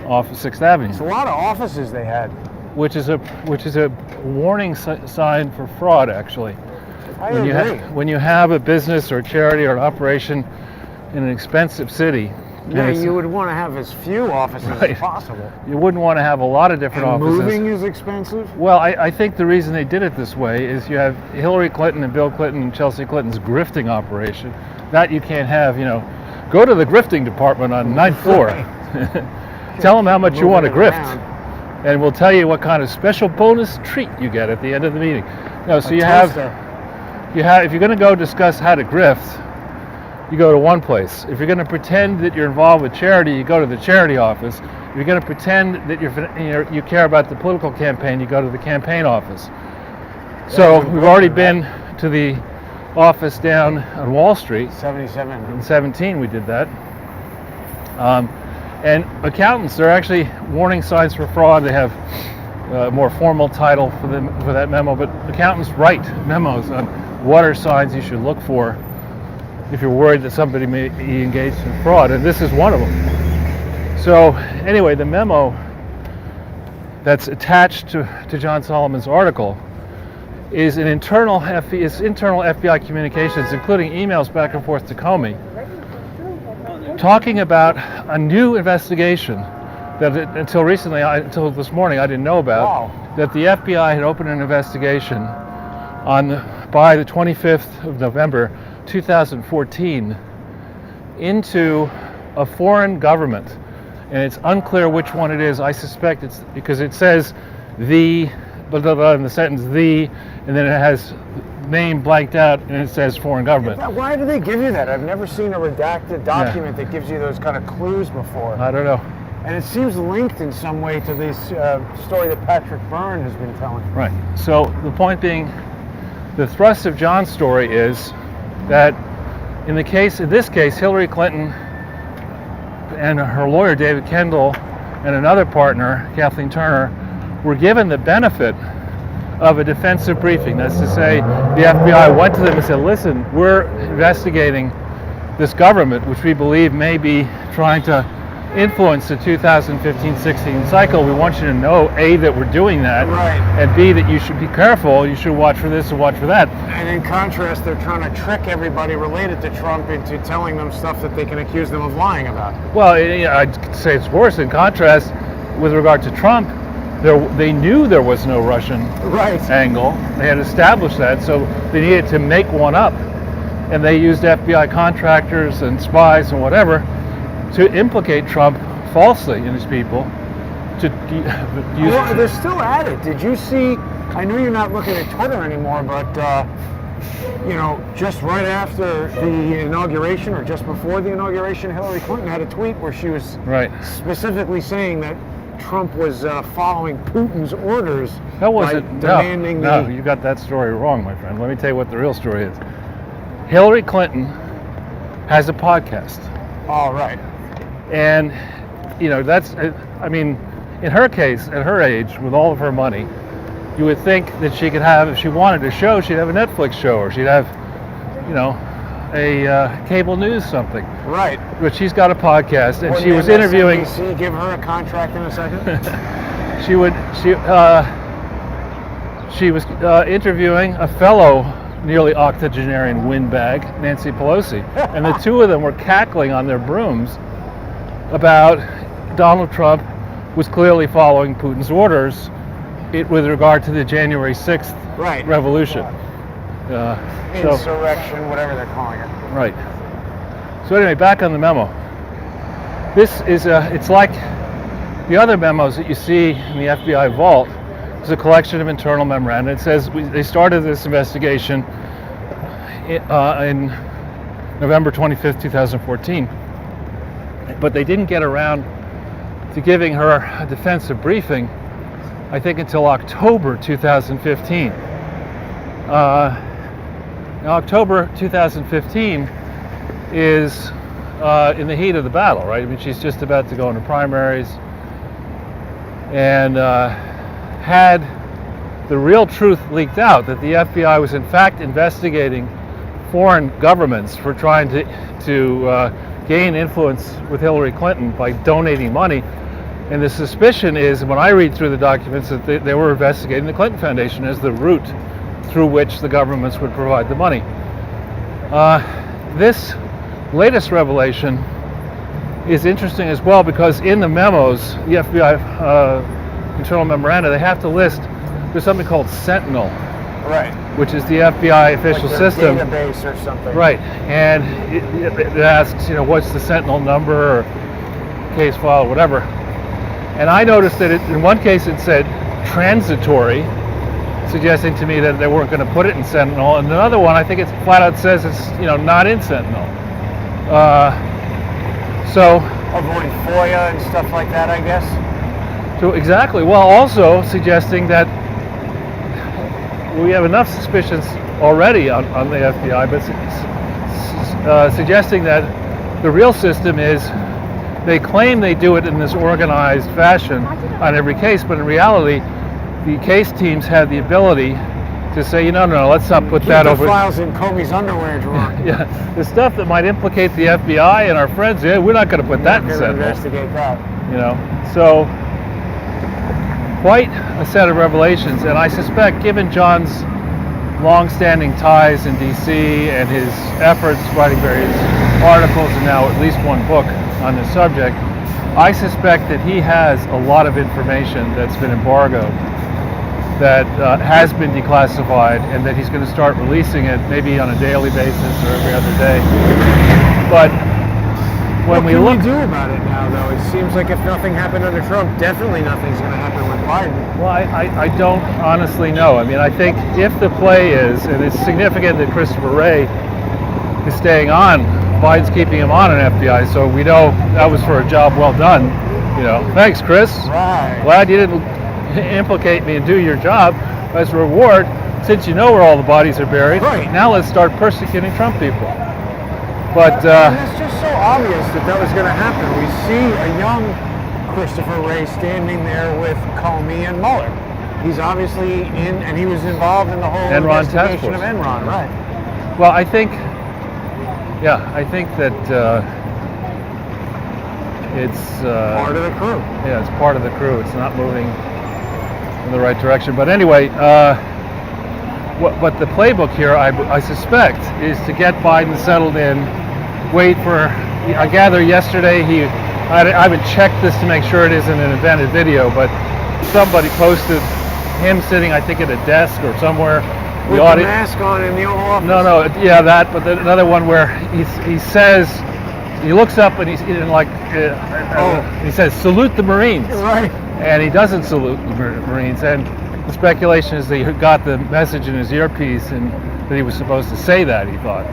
off of 6th Avenue. It's a lot of offices they had. Which is a warning sign for fraud, actually. I agree. When you have a business or charity or an operation in an expensive city, you would want to have as few offices as possible. You wouldn't want to have a lot of different offices. Moving is expensive? Well, I think the reason they did it this way is you have Hillary Clinton and Bill Clinton and Chelsea Clinton's grifting operation. That you can't have, go to the grifting department on 9th floor. Tell them how much you want to grift. And we'll tell you what kind of special bonus treat you get at the end of the meeting. So you have, if you're going to go discuss how to grift, you go to one place. If you're going to pretend that you're involved with charity, you go to the charity office. If you're going to pretend that you care about the political campaign, you go to the campaign office. So we've already been to the office down on Wall Street. 77. In 17 we did that. And accountants, they're actually warning signs for fraud. They have a more formal title for that memo, but accountants write memos on what are signs you should look for if you're worried that somebody may be engaged in fraud, and this is one of them. So anyway, the memo that's attached to John Solomon's article is internal FBI communications, including emails back and forth to Comey, talking about a new investigation that until this morning I didn't know about. Wow. That the FBI had opened an investigation by the 25th of November 2014 into a foreign government, and it's unclear which one it is. I suspect it's because it says the blah, blah, blah, in the sentence the, and then it has name blanked out and it says foreign government. Why do they give you that? I've never seen a redacted document that gives you those kind of clues before. I don't know. And it seems linked in some way to this story that Patrick Byrne has been telling. Right. So the point being, the thrust of John's story is that in this case, Hillary Clinton and her lawyer David Kendall and another partner, Kathleen Turner, were given the benefit of a defensive briefing. That's to say, the FBI went to them and said, listen, we're investigating this government, which we believe may be trying to influence the 2015-16 cycle. We want you to know, A, that we're doing that, right, and B, that you should be careful. You should watch for this and watch for that. And in contrast, they're trying to trick everybody related to Trump into telling them stuff that they can accuse them of lying about. Well, I'd say it's worse. In contrast, with regard to Trump, they knew there was no Russian angle. They had established that, so they needed to make one up. And they used FBI contractors and spies and whatever to implicate Trump falsely in his people. Well, they're still at it. Did you see? I know you're not looking at Twitter anymore, but just right after the inauguration or just before the inauguration, Hillary Clinton had a tweet where she was specifically saying that Trump was following Putin's orders. That wasn't demanding. No, you got that story wrong, my friend. Let me tell you what the real story is. Hillary Clinton has a podcast. All right. And, that's, I mean, in her case, at her age, with all of her money, you would think that she could have, if she wanted a show, she'd have a Netflix show, or she'd have, a cable news something. Right. But she's got a podcast, and she was MSNBC interviewing. Give her a contract in a second. She was interviewing a fellow nearly octogenarian windbag, Nancy Pelosi, and the two of them were cackling on their brooms about Donald Trump was clearly following Putin's orders with regard to the January 6th revolution. Insurrection, whatever they're calling it. Right. So anyway, back on the memo. This is it's like the other memos that you see in the FBI vault. It's a collection of internal memoranda. It says they started this investigation in November 25th, 2014, but they didn't get around to giving her a defensive briefing, I think, until October 2015. Now, October 2015 is in the heat of the battle, right? I mean, she's just about to go into primaries, and had the real truth leaked out that the FBI was in fact investigating foreign governments for trying to gain influence with Hillary Clinton by donating money. And the suspicion is, when I read through the documents, that they were investigating the Clinton Foundation as the route through which the governments would provide the money. This latest revelation is interesting as well, because in the memos, the FBI internal memoranda, they have to list, there's something called Sentinel, which is the FBI official system. Database or something. Right, and it asks, what's the Sentinel number or case file, whatever. And I noticed that in one case it said transitory, suggesting to me that they weren't going to put it in Sentinel. And another one, I think it flat out says it's not in Sentinel. So avoid FOIA and stuff like that, I guess. So exactly. Well, also suggesting that we have enough suspicions already on the FBI, but suggesting that the real system is they claim they do it in this organized fashion on every case, but in reality, the case teams have the ability to say, no, let's not put that the over. files in Comey's underwear drawer. Yeah, the stuff that might implicate the FBI and our friends. Yeah, we're not going to put that in Sentinel. Investigate that. So quite a set of revelations, and I suspect, given John's long-standing ties in D.C. and his efforts writing various articles and now at least one book on this subject, I suspect that he has a lot of information that's been embargoed, that has been declassified, and that he's going to start releasing it maybe on a daily basis or every other day. But when what can we do about it now, though? It seems like if nothing happened under Trump, definitely nothing's going to happen with Biden. Well, I don't honestly know. I mean, I think if the play is, and it's significant that Christopher Wray is staying on, Biden's keeping him on an FBI, so we know that was for a job well done. Thanks, Chris. Right. Glad you didn't implicate me and do your job. As a reward, since you know where all the bodies are buried, right, now let's start persecuting Trump people. But it's just so obvious that was going to happen. We see a young Christopher Wray standing there with Comey and Mueller. He's obviously in, and he was involved in the whole Enron investigation of Enron, right? Well, I think that it's part of the crew. Yeah, it's part of the crew. It's not moving in the right direction. But anyway, what the playbook here, I suspect, is to get Biden settled in, wait for, I gather yesterday I haven't checked this to make sure it isn't an invented video, but somebody posted him sitting, I think, at a desk or somewhere. With the mask on in the Oval Office? No, yeah, that, but another one where he says, he looks up and he's like, he says, salute the Marines. Right. And he doesn't salute the Marines, and the speculation is that he got the message in his earpiece and that he was supposed to say that, he thought.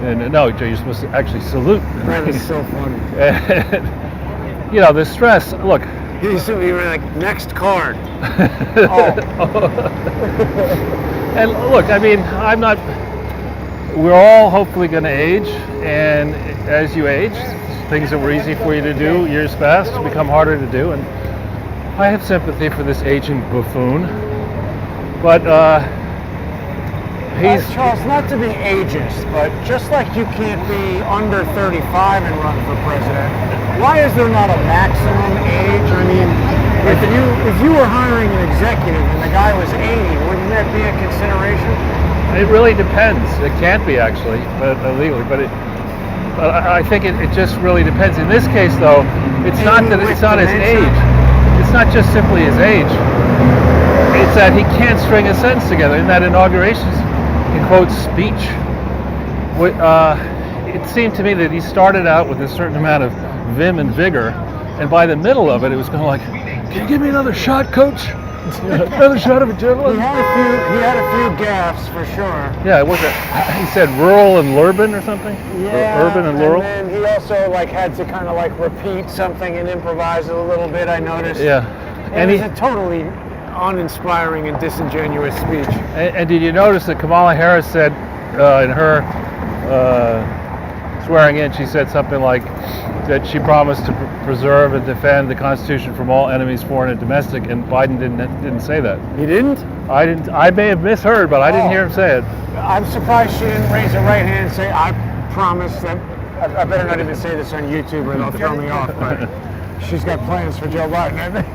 And no, Joe, you're supposed to actually salute. That is so funny. And, the stress, look. You were like, next card. And look, I mean, we're all hopefully going to age, and as you age, things that were easy for you to do years past become harder to do, and I have sympathy for this aging buffoon, but Charles, not to be ageist, but just like you can't be under 35 and run for president, why is there not a maximum age? I mean, if you were hiring an executive and the guy was 80, wouldn't that be a consideration? It really depends. It can't be actually, but legally. But I think it just really depends. In this case, though, it's not his age. It's not just simply his age. It's that he can't string a sentence together. In that inauguration, in quotes, speech, it seemed to me that he started out with a certain amount of vim and vigor, and by the middle of it, it was kind of like, "Can you give me another shot, Coach? Another shot of adrenaline?" He had a few gaffes for sure. Yeah, he said rural and urban or something. Yeah, urban and rural. And then he also had to kind of repeat something and improvise it a little bit. I noticed. Yeah, and he's a totally uninspiring and disingenuous speech. And did you notice that Kamala Harris said in her swearing in, she said something like that she promised to preserve and defend the Constitution from all enemies, foreign and domestic, and Biden didn't say that. He didn't? I didn't. I may have misheard, but I didn't hear him say it. I'm surprised she didn't raise her right hand and say, "I promise that." I better not even say this on YouTube or they'll throw me off. But she's got plans for Joe Biden, I think.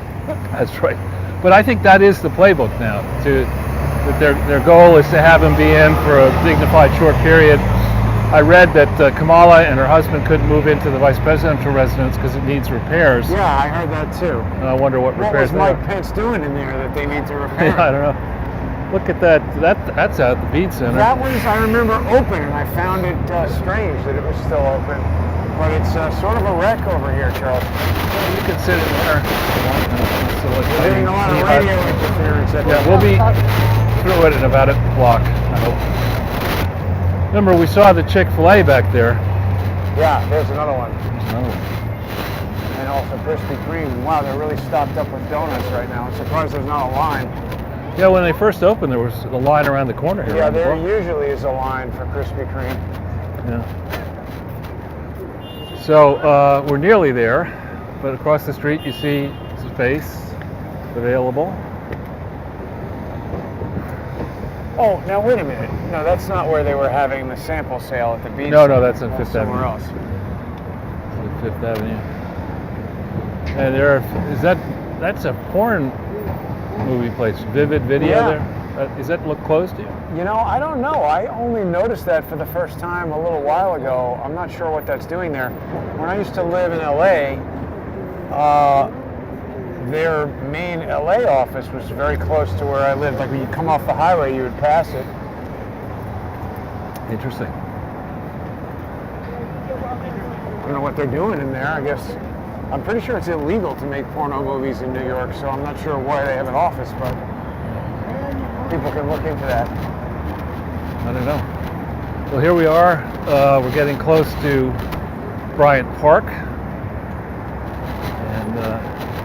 That's right. But I think that is the playbook now. That their goal is to have him be in for a dignified short period. I read that Kamala and her husband couldn't move into the vice presidential residence because it needs repairs. Yeah, I heard that too. And I wonder what repairs. What was Mike Pence doing in there that they need to repair? Yeah, I don't know. Look at that. That's out at the Bead Center. That was, I remember, open, and I found it strange that it was still open. But it's sort of a wreck over here, Charles. Well, you can sit in there. We're getting a lot of radio interference. Yeah, we'll be through it in about a block, I hope. Remember, we saw the Chick-fil-A back there. Yeah, there's another one. There's another one. And also Krispy Kreme. Wow, they're really stocked up with donuts right now. I'm surprised there's not a line. Yeah, when they first opened, there was a line around the corner here. Yeah, there usually is a line for Krispy Kreme. Yeah. So we're nearly there, but across the street you see space available. Oh, now wait a minute. No, that's not where they were having the sample sale at the beach. No, that's in Fifth Avenue. Somewhere else. Fifth Avenue. And that's a porn movie place, Vivid Video there? Does that look closed to you? You know, I don't know. I only noticed that for the first time a little while ago. I'm not sure what that's doing there. When I used to live in LA, their main LA office was very close to where I lived. Like when you come off the highway, you would pass it. Interesting. I don't know what they're doing in there. I guess I'm pretty sure it's illegal to make porno movies in New York, so I'm not sure why they have an office, but people can look into that. I don't know. Well, here we are. We're getting close to Bryant Park. And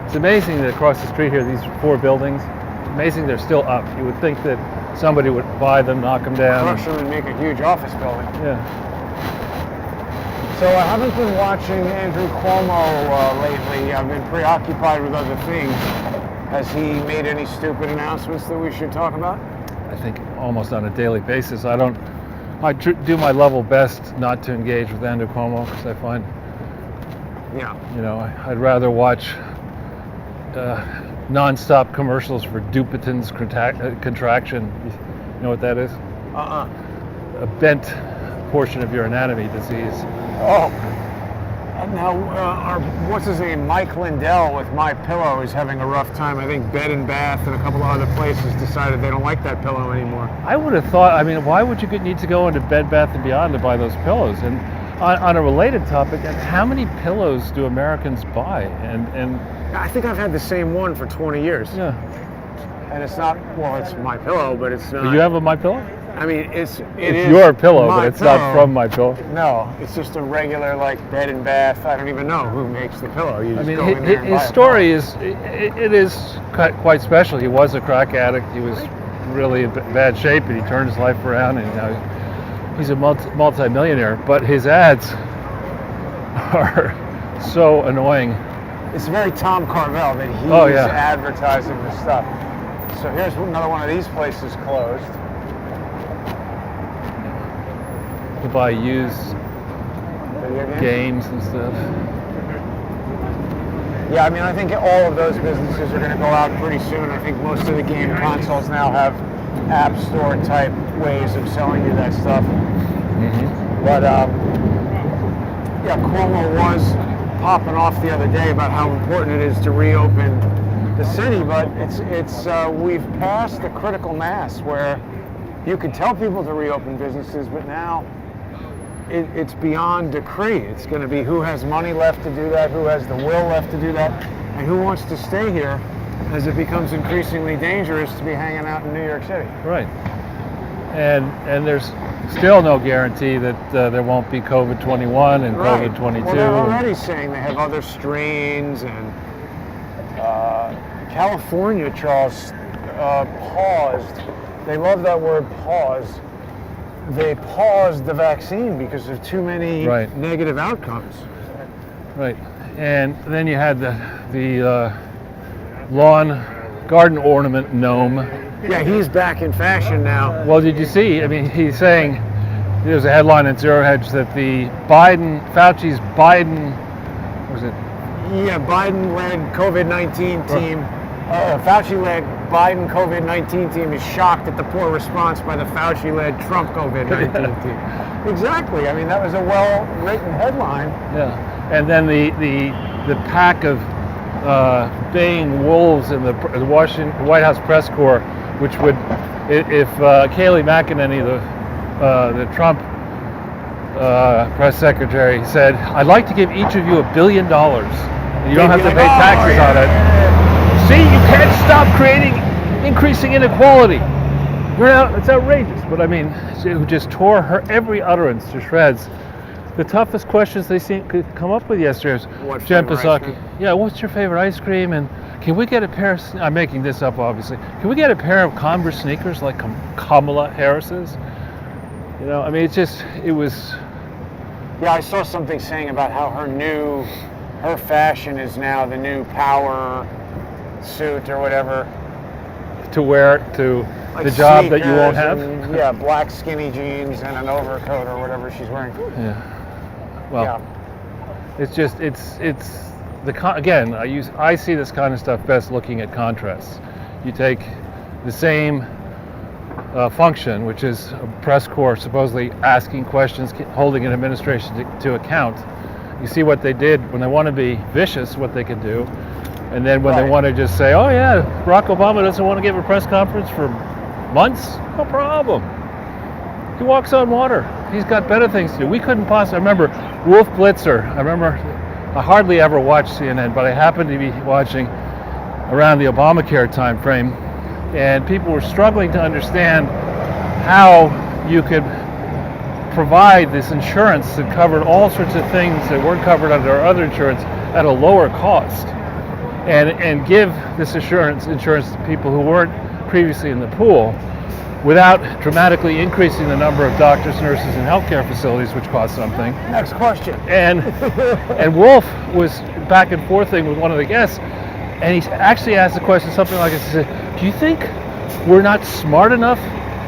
it's amazing that across the street here, these 4 buildings, amazing they're still up. You would think that somebody would buy them, knock them down. Crush them and make a huge office building. Yeah. So I haven't been watching Andrew Cuomo lately. I've been preoccupied with other things. Has he made any stupid announcements that we should talk about? I think almost on a daily basis. I do my level best not to engage with Andrew Cuomo because I find, I'd rather watch non-stop commercials for Dupuytren's contraction. You know what that is? A bent portion of your anatomy disease. Oh. And now, what's his name? Mike Lindell with My Pillow is having a rough time. I think Bed and Bath and a couple of other places decided they don't like that pillow anymore. I would have thought, why would you need to go into Bed Bath & Beyond to buy those pillows? And on a related topic, how many pillows do Americans buy? And I think I've had the same one for 20 years. Yeah. And it's not, it's My Pillow, but it's not. You have a My Pillow? I mean, it's your pillow, but it's not from My Pillow. No, it's just a regular Bed and Bath. I don't even know who makes the pillow. You just go in there and his buy story is quite special. He was a crack addict. He was really in bad shape, and he turned his life around, and he's a multi-millionaire. But his ads are so annoying. It's very Tom Carvel that he's advertising this stuff. So here's another one of these places closed. To buy used games and stuff. Yeah, I think all of those businesses are going to go out pretty soon. I think most of the game consoles now have app store type ways of selling you that stuff. Mm-hmm. But Cuomo was popping off the other day about how important it is to reopen the city, but we've passed the critical mass where you could tell people to reopen businesses, but now it's beyond decree. It's going to be who has money left to do that, who has the will left to do that, and who wants to stay here as it becomes increasingly dangerous to be hanging out in New York City. Right. And there's still no guarantee that there won't be COVID-21 and COVID-22. Well, they're already saying they have other strains, and California, Charles, paused. They love that word, pause. They paused the vaccine because of too many negative outcomes. Right. And then you had the lawn garden ornament gnome. Yeah, he's back in fashion now. Well, did you see? He's saying, there's a headline in Zero Hedge that Fauci's Biden, what was it? Yeah, Biden-led COVID-19 team. Fauci-led Biden COVID-19 team is shocked at the poor response by the Fauci-led Trump COVID-19 team. Exactly. That was a well-written headline. Yeah. And then the pack of baying wolves in the White House press corps, which would, if Kayleigh McEnany, the Trump press secretary, said, "I'd like to give each of you $1 billion. And you don't have to pay taxes on it." See, you can't stop increasing inequality. It's outrageous. But who just tore her every utterance to shreds. The toughest questions they could come up with yesterday was, Jen Psaki, what's your favorite ice cream? And can we get a pair of, I'm making this up obviously, can we get a pair of Converse sneakers like Kamala Harris's? It was. Yeah, I saw something saying about how her fashion is now the new power suit or whatever. To wear to Like the job that you won't have. and, yeah, black skinny jeans and an overcoat or whatever she's wearing. Yeah. Well, it's just again, I see this kind of stuff best looking at contrasts. You take the same function, which is a press corps supposedly asking questions, holding an administration to account. You see what they did when they want to be vicious, what they can do, and then when they want to just say, oh yeah, Barack Obama doesn't want to give a press conference for months, no problem. He walks on water. He's got better things to do. We couldn't possibly. I remember Wolf Blitzer. I hardly ever watch CNN, but I happened to be watching around the Obamacare time frame, and people were struggling to understand how you could provide this insurance that covered all sorts of things that weren't covered under our other insurance at a lower cost, and give this insurance to people who weren't previously in the pool, without dramatically increasing the number of doctors, nurses, and healthcare facilities, which cost something. Next question. And Wolf was back and forthing with one of the guests, and he actually asked the question something like this. He said, do you think we're not smart enough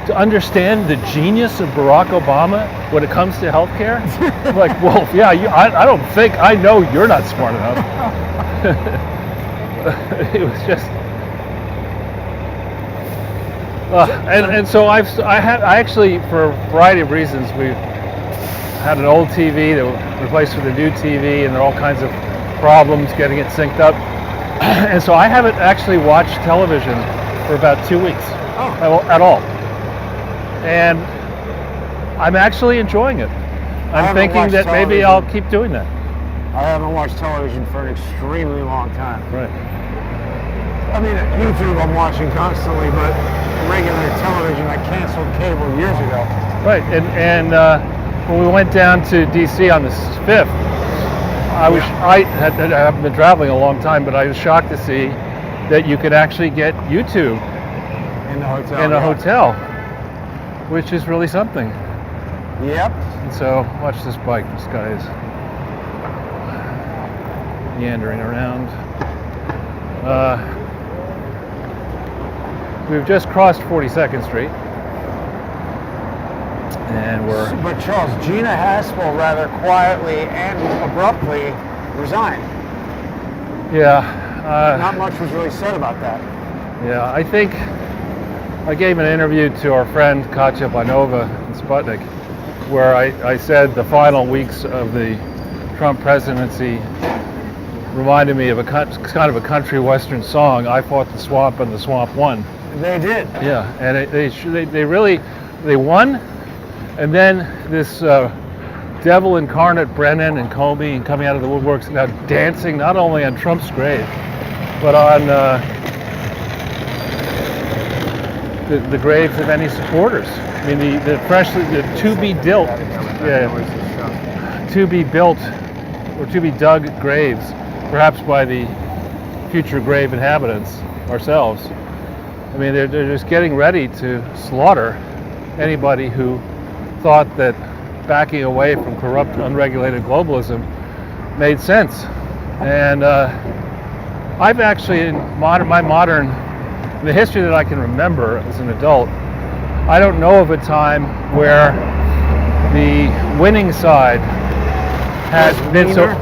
to understand the genius of Barack Obama when it comes to healthcare? I'm like, Wolf, yeah, I know you're not smart enough. It was just... and so I actually, for a variety of reasons, we had an old TV that was replaced with a new TV, and there are all kinds of problems getting it synced up. And so I haven't actually watched television for about 2 weeks at all. And I'm actually enjoying it. I'm thinking that maybe I'll keep doing that. I haven't watched television for an extremely long time. Right. I mean, YouTube I'm watching constantly, but regular television, I canceled cable years ago. Right, and when we went down to DC on the 5th, I haven't been traveling a long time, but I was shocked to see that you could actually get YouTube in a hotel, which is really something. Yep. And so watch this bike. This guy is meandering around. We've just crossed 42nd Street, and But Charles, Gina Haspel rather quietly and abruptly resigned. Yeah. Not much was really said about that. Yeah, I think I gave an interview to our friend Katya Banova in Sputnik, where I said the final weeks of the Trump presidency reminded me of kind of a country western song. I fought the swamp and the swamp won. They did. Yeah, and they really won, and then this devil incarnate Brennan and Comey and coming out of the woodworks now dancing not only on Trump's grave, but on the graves of any supporters. I mean the to be built or to be dug graves, perhaps by the future grave inhabitants ourselves. I mean, they're just getting ready to slaughter anybody who thought that backing away from corrupt, unregulated globalism made sense. And I've actually, in the history that I can remember as an adult, I don't know of a time where the winning side has been so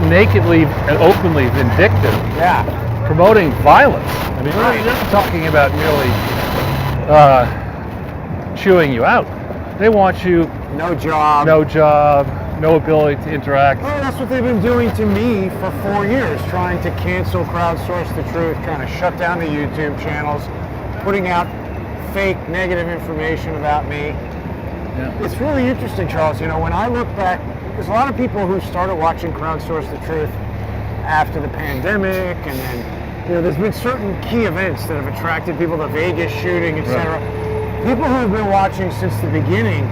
nakedly and openly vindictive. Yeah. Promoting violence. I mean, we're not talking about merely chewing you out. They want you no job, no ability to interact. Well, that's what they've been doing to me for 4 years, trying to cancel Crowdsource the Truth, trying to shut down the YouTube channels, putting out fake negative information about me. Yeah. It's really interesting, Charles. You know, when I look back, there's a lot of people who started watching Crowdsource the Truth after the pandemic, and then, you know, there's been certain key events that have attracted people, the Vegas shooting, etc. Right. People who have been watching since the beginning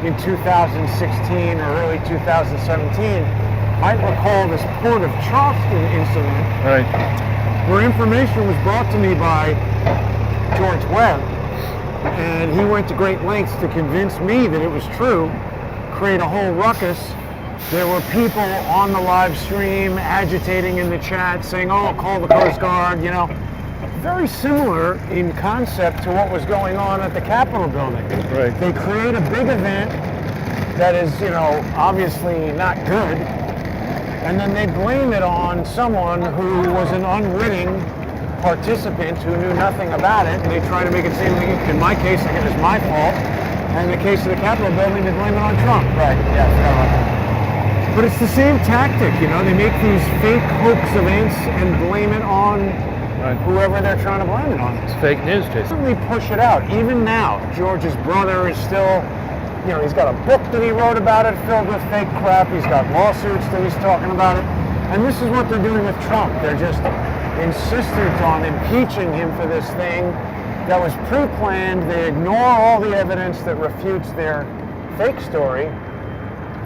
in 2016 or early 2017 might recall this Port of Charleston incident, right, where information was brought to me by George Webb, and he went to great lengths to convince me that it was true, create a whole ruckus. There were people on the live stream agitating in the chat saying, oh, call the Coast Guard, you know. very similar in concept to what was going on at the Capitol building. Right. They create a big event that is, obviously not good, and then they blame it on someone who was an unwitting participant who knew nothing about it, and they try to make it seem like, in my case, like it was my fault, and in the case of the Capitol building, they blame it on Trump. Right, yeah, I forgot about that. But it's the same tactic, they make these fake hoax events and blame it on whoever they're trying to blame it on. It's fake news, Jason. Certainly push it out. Even now, George's brother is still, he's got a book that he wrote about it filled with fake crap. He's got lawsuits that he's talking about it. And this is what they're doing with Trump. They're just insistent on impeaching him for this thing that was pre-planned. They ignore all the evidence that refutes their fake story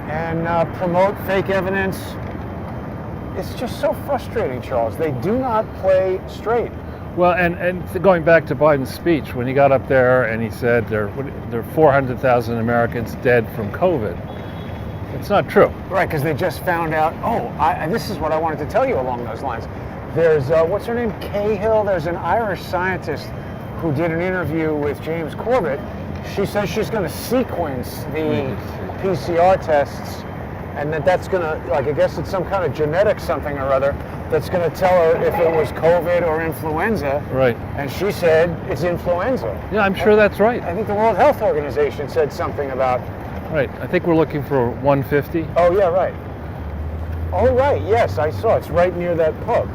and promote fake evidence. It's just so frustrating, Charles. They do not play straight. Well, and going back to Biden's speech, when he got up there and he said there are 400,000 Americans dead from COVID, it's not true. Right, because they just found out, this is what I wanted to tell you along those lines. There's, what's her name, Cahill? There's an Irish scientist who did an interview with James Corbett. She says she's going to sequence the PCR tests, and that's going to, I guess it's some kind of genetic something or other, that's going to tell her if it was COVID or influenza. Right. And she said it's influenza. Yeah, I'm sure that's right. I think the World Health Organization said something about... Right. I think we're looking for 150. Oh, yeah, right. Oh, right. Yes, I saw. It's right near that pub.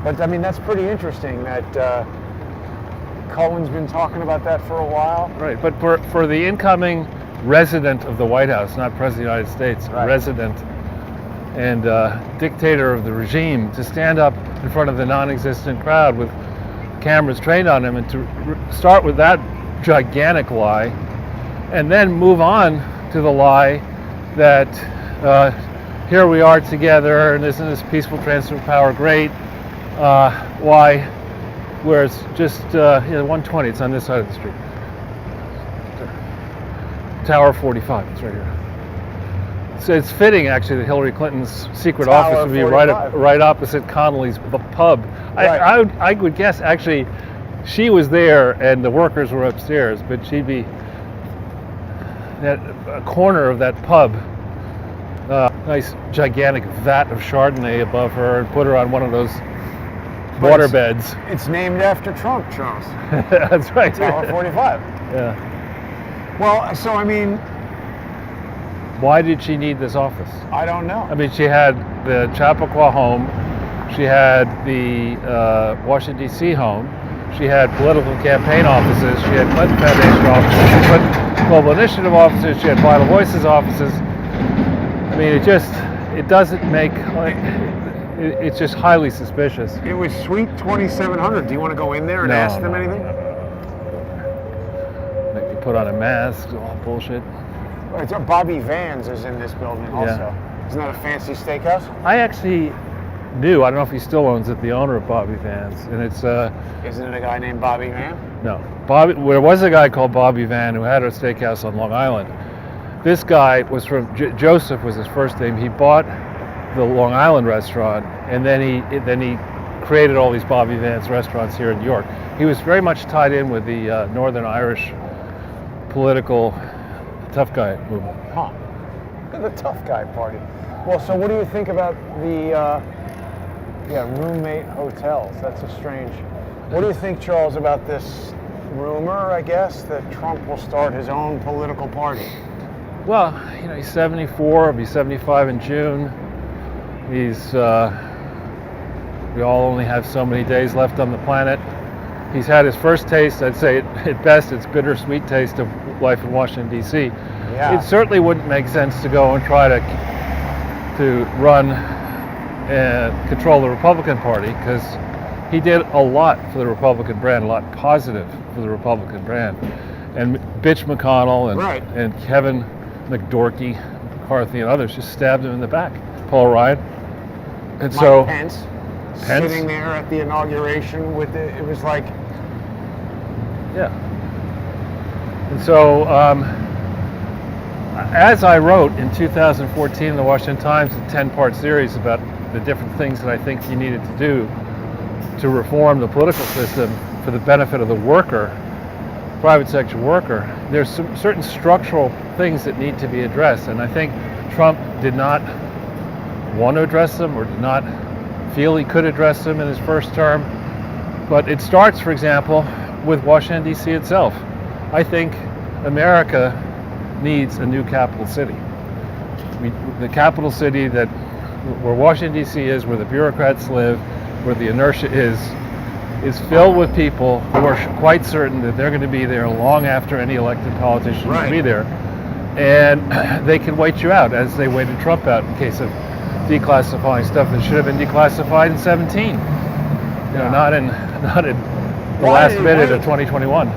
But, I mean, that's pretty interesting that Cullen's been talking about that for a while. Right. But for the incoming resident of the White House, not President of the United States, resident and dictator of the regime, to stand up in front of the non-existent crowd with cameras trained on him and to start with that gigantic lie and then move on to the lie that here we are together and isn't this peaceful transfer of power great? Why? Where it's just 120, it's on this side of the street. Tower 45, it's right here. So it's fitting, actually, that Hillary Clinton's secret Tower office would be 45. right opposite Connolly's the pub. Right. I would guess, actually, she was there and the workers were upstairs, but she'd be at a corner of that pub. Nice gigantic vat of Chardonnay above her, and put her on one of those water beds. It's named after Trump, Charles. That's right. Tower 45. Yeah. Well, so I mean, why did she need this office? I don't know. I mean, she had the Chappaqua home, she had the Washington, D.C. home, she had political campaign offices, she had Clinton Foundation offices, she had Global Initiative offices, she had Vital Voices offices. I mean, it doesn't make, it's just highly suspicious. It was Suite 2700. Do you want to go in there and ask them anything? Make me put on a mask, all bullshit. It's Bobby Vans is in this building also. Yeah. Isn't that a fancy steakhouse? I actually knew, I don't know if he still owns it, the owner of Bobby Vans, and it's Isn't it a guy named Bobby Van? No, there was a guy called Bobby Van who had a steakhouse on Long Island. This guy was from Joseph was his first name. He bought the Long Island restaurant, and then he created all these Bobby Vans restaurants here in New York. He was very much tied in with the Northern Irish political tough guy movement. Huh. The tough guy party. Well, so what do you think about the roommate hotels? That's a strange. What do you think, Charles, about this rumor, I guess, that Trump will start his own political party? Well, he's 74, he'll be 75 in June. We all only have so many days left on the planet. He's had his first taste, I'd say at best it's bittersweet taste of life in Washington, D.C. Yeah. It certainly wouldn't make sense to go and try to run and control the Republican Party, because he did a lot for the Republican brand, a lot positive for the Republican brand. And Bitch McConnell and Kevin McDorky, McCarthy, and others just stabbed him in the back. Paul Ryan. And Mike Pence sitting there at the inauguration with it was like... Yeah. And so, as I wrote in 2014 in the Washington Times, a 10-part series about the different things that I think you needed to do to reform the political system for the benefit of the worker, private sector worker, there's some certain structural things that need to be addressed. And I think Trump did not want to address them or did not feel he could address them in his first term. But it starts, for example, with Washington, D.C. itself. I think America needs a new capital city. The capital city where Washington, D.C. is, where the bureaucrats live, where the inertia is filled with people who are quite certain that they're going to be there long after any elected politician will be there. And they can wait you out as they waited Trump out in case of declassifying stuff that should have been declassified in 17. You know, not in the last minute of 2021.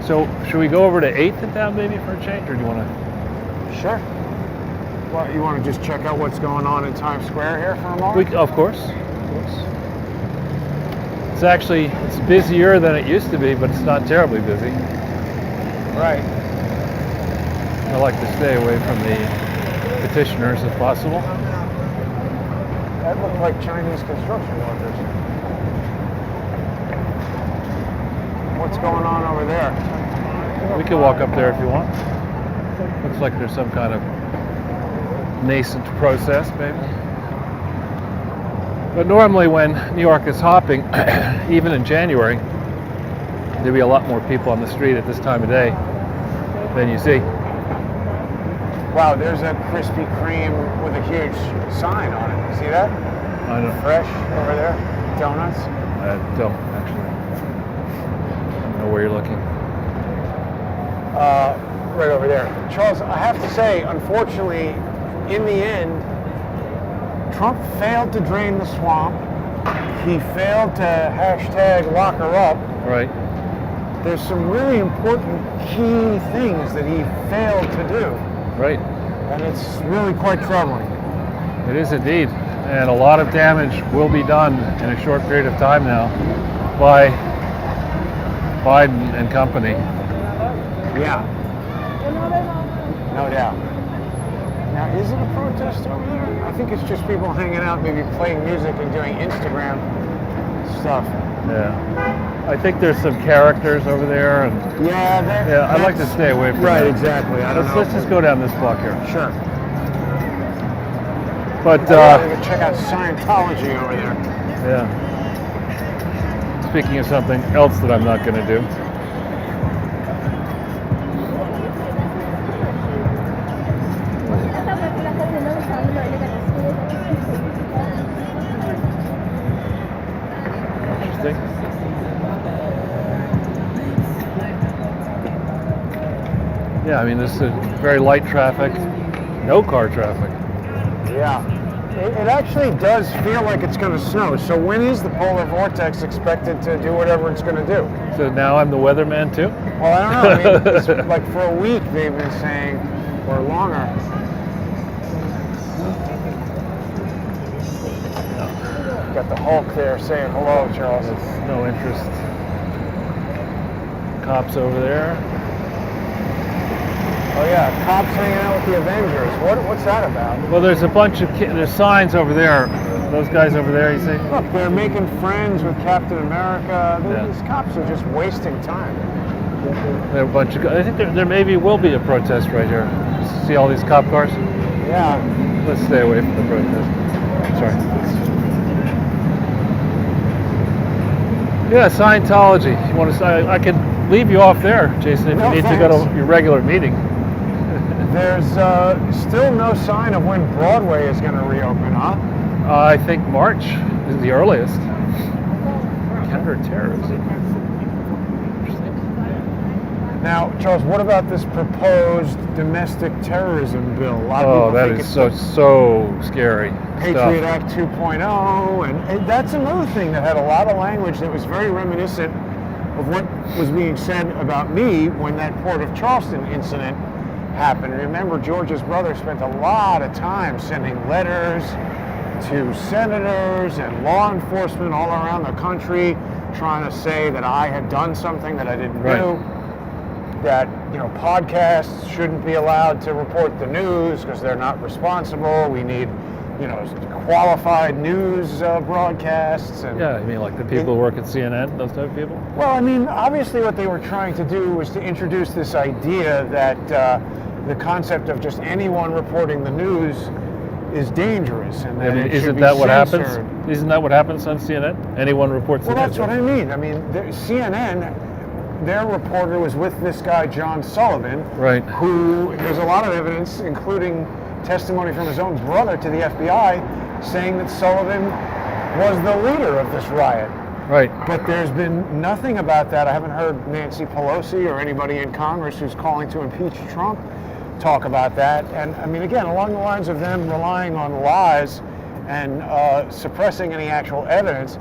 So should we go over to 8th and down maybe for a change, or do you want to? Sure. Well, you want to just check out what's going on in Times Square here for a moment? Of course. It's busier than it used to be, but it's not terribly busy. Right. I like to stay away from the petitioners if possible. That looked like Chinese construction workers. What's going on over there? We can walk up there if you want. Looks like there's some kind of nascent process, maybe. But normally when New York is hopping, even in January, there'll be a lot more people on the street at this time of day than you see. Wow, there's a Krispy Kreme with a huge sign on it. See that? I don't know. Fresh over there. Donuts. I don't, actually. I don't know where you're looking. Right over there. Charles, I have to say, unfortunately, in the end, Trump failed to drain the swamp. He failed to hashtag lock her up. Right. There's some really important key things that he failed to do. Right. And it's really quite troubling. It is indeed. And a lot of damage will be done in a short period of time now by Biden and company. Yeah. No doubt. Now, is it a protest over there? I think it's just people hanging out, maybe playing music and doing Instagram stuff. Yeah. I think there's some characters over there, and yeah, I'd like to stay away from right, that. Exactly. Let's just go down this block here. Sure. But we can check out Scientology over there. Yeah. Speaking of something else that I'm not going to do. Interesting. Yeah, I mean, this is very light traffic, no car traffic. Yeah. It actually does feel like it's going to snow. So when is the polar vortex expected to do whatever it's going to do? So now I'm the weatherman too? Well, I don't know. I mean, it's like for a week they've been saying, or longer. Got the Hulk there saying hello, Charles. There's no interest. Cops over there. Oh yeah, cops hanging out with the Avengers. What's that about? Well, there's a bunch of there's signs over there. Those guys over there, you see? Look, they're making friends with Captain America. These cops are just wasting time. There are a bunch of. I think there maybe will be a protest right here. See all these cop cars? Yeah. Let's stay away from the protest. Sorry. Yeah, Scientology. You want to? I can leave you off there, Jason, if you need to go to your regular meeting. There's still no sign of when Broadway is going to reopen, huh? I think March is the earliest. Counterterrorism. Now, Charles, what about this proposed domestic terrorism bill? A lot of people that think is it's so scary. Patriot Act 2.0, and that's another thing that had a lot of language that was very reminiscent of what was being said about me when that Port of Charleston incident happened. Remember, George's brother spent a lot of time sending letters to senators and law enforcement all around the country trying to say that I had done something that I didn't do, that podcasts shouldn't be allowed to report the news because they're not responsible. We need qualified news broadcasts. And Yeah, I mean, like the people who work at CNN, those type of people. well, I mean, obviously what they were trying to do was to introduce this idea that the concept of just anyone reporting the news is dangerous, and that I mean, it should isn't be that what censored. happens? Isn't that what happens on CNN? Anyone reports Well, the that's news. what I mean. I mean, CNN, their reporter was with this guy, John Sullivan, Right. who there's a lot of evidence, including testimony from his own brother to the FBI, saying that Sullivan was the leader of this riot. Right. But there's been nothing about that. I haven't heard Nancy Pelosi or anybody in Congress who's calling to impeach Trump talk about that. And I mean, again, along the lines of them relying on lies and suppressing any actual evidence,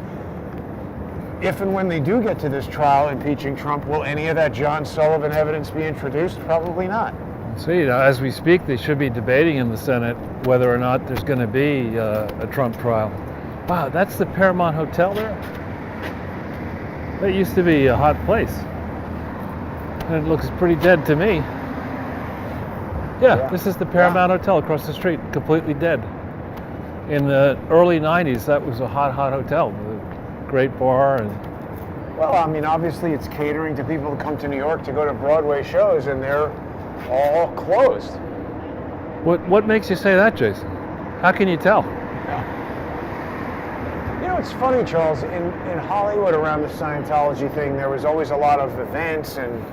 if and when they do get to this trial impeaching Trump, will any of that John Sullivan evidence be introduced? Probably not. See, as we speak, they should be debating in the Senate whether or not there's going to be a Trump trial. Wow, that's the Paramount Hotel there? That used to be a hot place. And it looks pretty dead to me. Yeah, this is the Paramount Hotel across the street, completely dead. In the early 90s, that was a hot hotel with a great bar. And Well, I mean, obviously it's catering to people who come to New York to go to Broadway shows, and they're all closed. what makes you say that, Jason? How can you tell? You know, it's funny, Charles, in Hollywood around the Scientology thing, there was always a lot of events and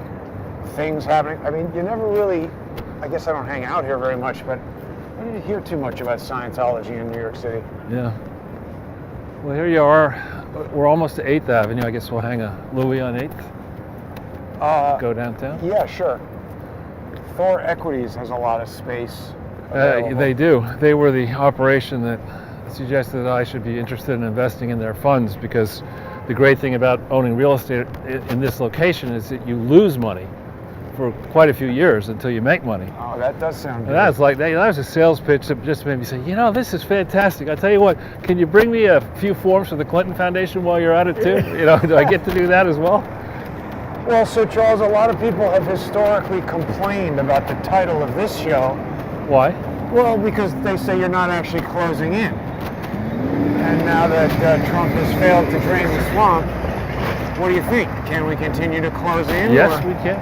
things happening. I mean, you never really, I guess I don't hang out here very much, but I didn't hear too much about Scientology in New York City. Yeah. Well, here you are. We're almost to 8th Avenue. I guess we'll hang a Louis on 8th. Go downtown. Yeah, sure. Thor Equities has a lot of space available. They do. They were the operation that suggested that I should be interested in investing in their funds, because the great thing about owning real estate in this location is that you lose money for quite a few years until you make money. Oh, that does sound good. And that's like that was a sales pitch that just made me say, you know, this is fantastic. I tell you what, can you bring me a few forms for the Clinton Foundation while you're at it too? You know, do I get to do that as well? Well, so Charles, a lot of people have historically complained about the title of this show. Why? Well, because they say you're not actually closing in. And now that Trump has failed to drain the swamp, what do you think? Can we continue to close in? Yes, or? we can.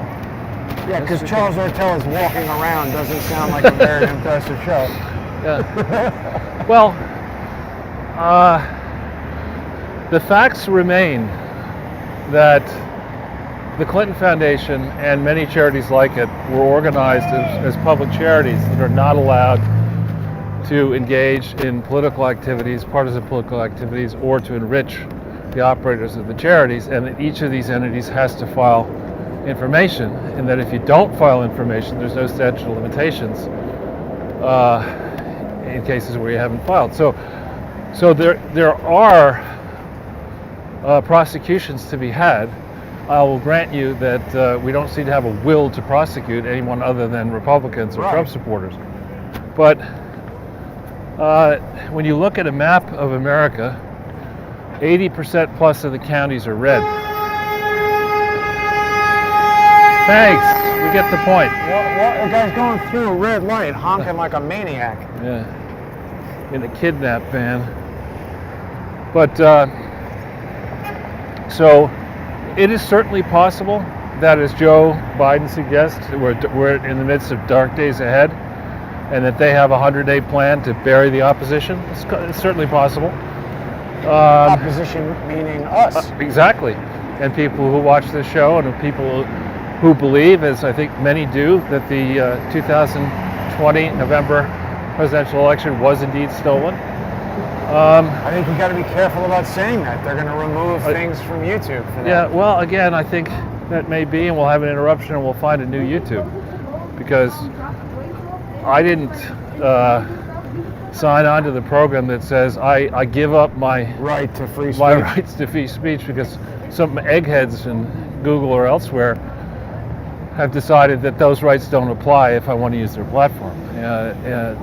Yeah, because Charles Ortel is walking around doesn't sound like a very impressive show. Yeah. Well, the facts remain that the Clinton Foundation and many charities like it were organized as public charities that are not allowed to engage in political activities, partisan political activities, or to enrich the operators of the charities, and that each of these entities has to file information, and that if you don't file information, there's no statute of limitations in cases where you haven't filed. So there are prosecutions to be had. I will grant you that we don't seem to have a will to prosecute anyone other than Republicans or Trump supporters. But when you look at a map of America, 80% plus of the counties are red. Thanks, we get the point. Well, the guy's going through a red light, honking like a maniac. Yeah, in a kidnap van. But so it is certainly possible that, as Joe Biden suggests, we're in the midst of dark days ahead, and that they have a 100-day plan to bury the opposition. It's certainly possible. Opposition meaning us. Exactly. And people who watch this show, and people who believe, as I think many do, that the 2020 November presidential election was indeed stolen. I think you got to be careful about saying that. They're going to remove things from YouTube for that. Yeah, well, again, I think that may be, and we'll have an interruption and we'll find a new YouTube, because I didn't sign on to the program that says I give up my right to free speech. My rights to free speech, because some eggheads in Google or elsewhere have decided that those rights don't apply if I want to use their platform.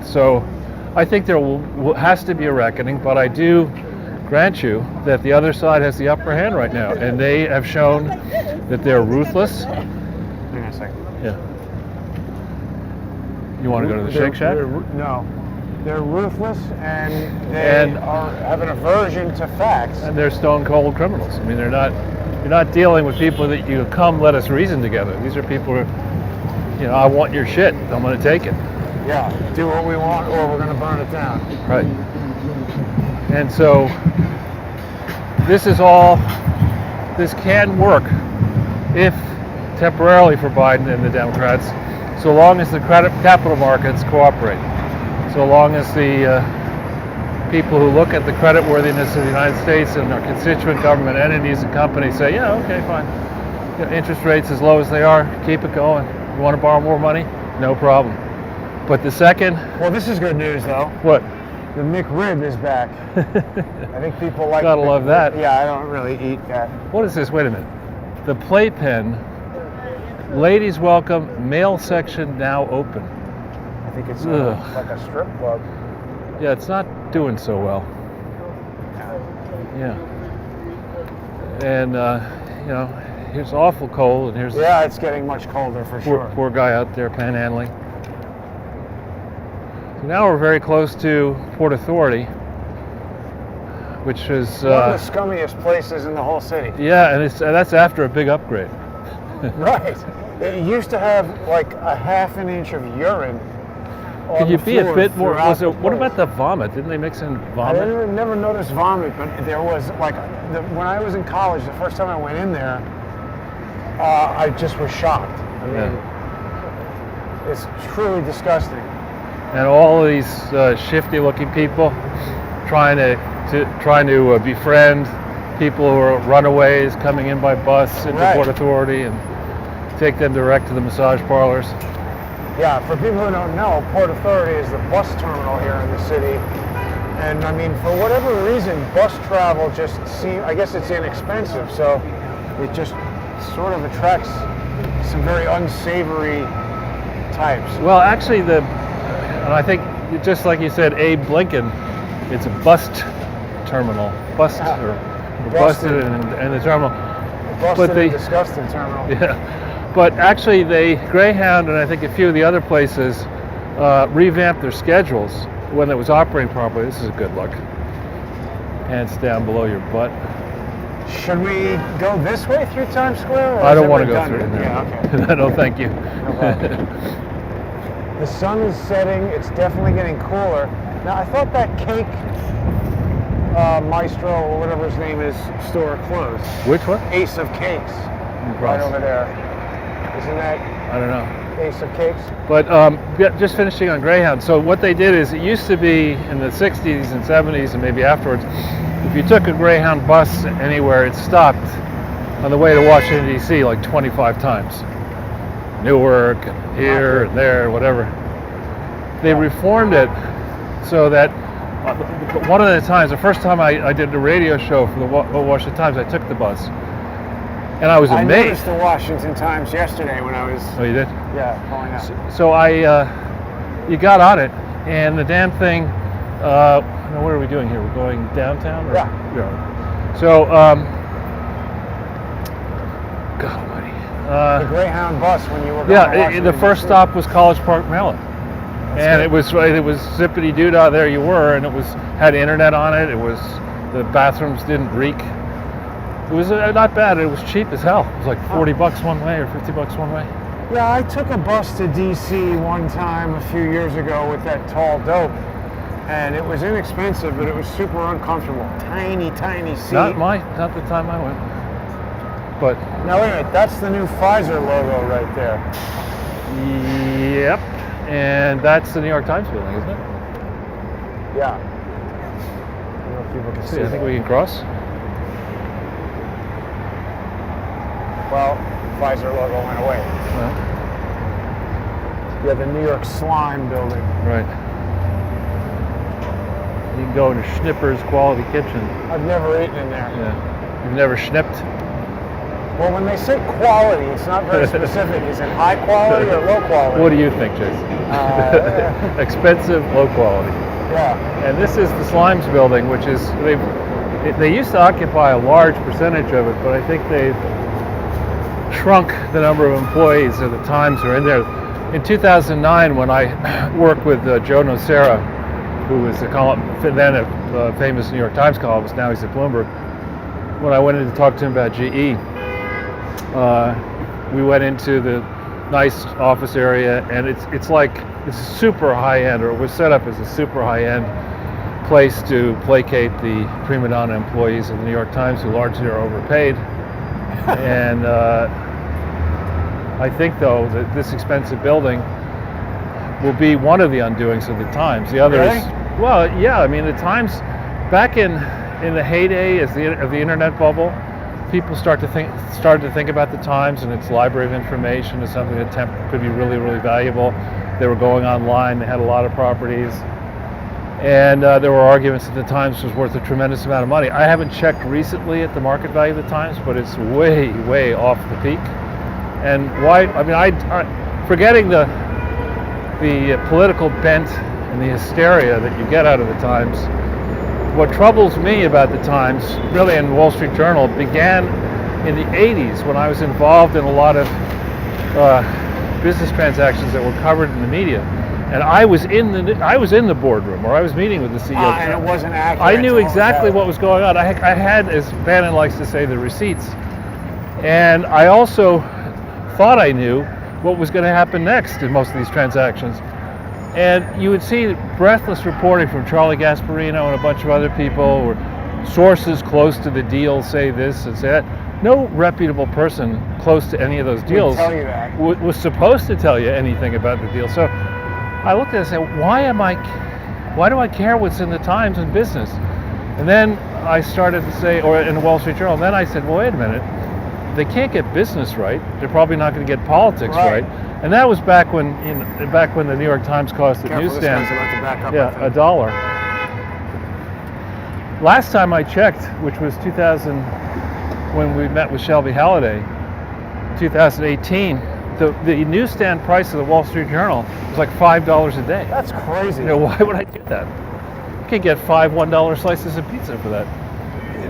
So I think there has to be a reckoning, but I do grant you that the other side has the upper hand right now, and they have shown that they're ruthless. Hang on a second. Yeah. You want to go to the Shake Shack? No. They're ruthless, and they have an aversion to facts. And they're stone cold criminals. I mean, you're not dealing with people that you come, let us reason together. These are people who, I want your shit. I'm going to take it. Yeah, do what we want, or we're going to burn it down. Right. And so this can work if temporarily for Biden and the Democrats, so long as the capital markets cooperate, so long as the people who look at the creditworthiness of the United States and our constituent government entities and companies say, yeah, okay, fine. Interest rates as low as they are, keep it going. You want to borrow more money? No problem. But the second... Well, this is good news, though. What? The McRib is back. I think people like... Gotta love that. Yeah, I don't really eat that. What is this? Wait a minute. The playpen, ladies welcome, male section now open. I think it's like a strip club. Yeah, it's not doing so well. Yeah. And, here's awful cold, and here's... Yeah, it's getting much colder for sure. Poor guy out there panhandling. So now we're very close to Port Authority, which is... one of the scummiest places in the whole city. Yeah, and that's after a big upgrade. Right. It used to have like a half an inch of urine on Could you the be a floor bit more... throughout What about the vomit? Didn't they mix in vomit? I never noticed vomit, but there was like... when I was in college, the first time I went in there, I just was shocked. I mean, it's truly disgusting. And all of these shifty-looking people trying to befriend people who are runaways coming in by bus into Port Authority and take them direct to the massage parlors. Yeah, for people who don't know, Port Authority is the bus terminal here in the city. And I mean, for whatever reason, bus travel just seems, I guess it's inexpensive, so it just sort of attracts some very unsavory types. Well, actually, and I think, just like you said, Abe Lincoln, it's a bust terminal. Busted and the terminal. Busted and disgusting terminal. Yeah. But actually, Greyhound and I think a few of the other places revamped their schedules when it was operating properly. This is a good look. Hands down below your butt. Should we go this way through Times Square? Or I don't want to go through there. Yeah, okay. No, thank you. The sun is setting. It's definitely getting cooler. Now, I thought that cake Maestro, or whatever his name is, store closed. Which one? Ace of Cakes. Right over there. Isn't that? I don't know. Ace of Cakes. But just finishing on Greyhound. So what they did is, it used to be in the 60s and 70s and maybe afterwards, if you took a Greyhound bus anywhere, it stopped on the way to Washington, D.C. like 25 times. Newark, and here, and there, whatever. They reformed it so that one of the times, the first time I did a radio show for the Washington Times, I took the bus. And I was amazed. I noticed the Washington Times yesterday when I was... Oh, you did? Yeah, going out. So you got on it, and the damn thing, what are we doing here? We're going downtown? Yeah. So, God almighty. The Greyhound bus when you were going to the first stop was College Park, Maryland. And it was zippity doodah. There you were, and had internet on it. The bathrooms didn't reek. It was not bad. It was cheap as hell. It was like $40 one way or $50 one way. Yeah, I took a bus to DC one time a few years ago with that tall dope, and it was inexpensive, but it was super uncomfortable. Tiny, tiny seat. Not the time I went. But now wait a minute, that's the new Pfizer logo right there. Yep. And that's the New York Times building, isn't it? Yeah. I don't know if people can see. I think we can cross. Well, Pfizer logo went away. Well. Yeah, the New York Slime building. Right. You can go into Schnipper's Quality Kitchen. I've never eaten in there. Yeah. You've never schnipped? Well, when they say quality, it's not very specific. Is it high quality or low quality? What do you think, Jason? Expensive, low quality. Yeah. And this is the Slimes building, which is, they used to occupy a large percentage of it, but I think they've shrunk the number of employees or the times who are in there. In 2009, when I worked with Joe Nocera who was then a famous New York Times columnist. Now he's at Bloomberg. When I went in to talk to him about GE, we went into the nice office area, and it's super high end, or it was set up as a super high end place to placate the prima donna employees of the New York Times, who largely are overpaid. And I think, though, that this expensive building will be one of the undoings of the Times. The others, really? Well, yeah. I mean, the Times, back in the heyday of the internet bubble, people started to think about the Times and its library of information as something that could be really, really valuable. They were going online. They had a lot of properties. And there were arguments that the Times was worth a tremendous amount of money. I haven't checked recently at the market value of the Times, but it's way, way off the peak. And why? I mean, I forgetting the political bent and the hysteria that you get out of the Times. What troubles me about the Times, really, and Wall Street Journal, began in the '80s when I was involved in a lot of business transactions that were covered in the media. And I was in the boardroom, or I was meeting with the CEO. And it wasn't accurate. I knew exactly what was going on. I had, as Bannon likes to say, the receipts. And I also thought I knew what was going to happen next in most of these transactions. And you would see breathless reporting from Charlie Gasparino and a bunch of other people, or sources close to the deal say this and say that. No reputable person close to any of those deals tell you that. Was supposed to tell you anything about the deal. So I looked at it and said, why do I care what's in the Times and business? And then I started to say, or in the Wall Street Journal, and then I said, well, wait a minute, they can't get business right. They're probably not going to get politics right. And that was back when the New York Times cost at newsstands, $1. Last time I checked, which was 2000, when we met with Shelby Halliday, 2018, the newsstand price of the Wall Street Journal was like $5 a day. That's crazy. Why would I do that? You can get 5 $1 slices of pizza for that.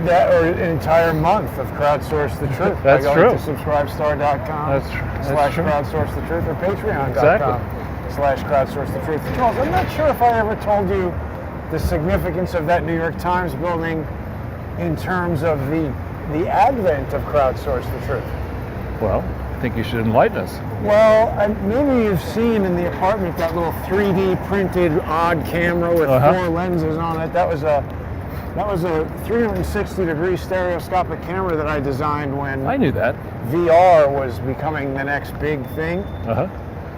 That, or an entire month of Crowdsource the Truth. That's by true. going to subscribestar.com / Crowdsource the Truth, or patreon.com / Crowdsource the Truth. Charles, I'm not sure if I ever told you the significance of that New York Times building in terms of the advent of Crowdsource the Truth. Well, I think you should enlighten us. Well, maybe you've seen in the apartment that little 3D printed odd camera with 4 lenses on it. That was a 360-degree stereoscopic camera that I designed when I knew that VR was becoming the next big thing.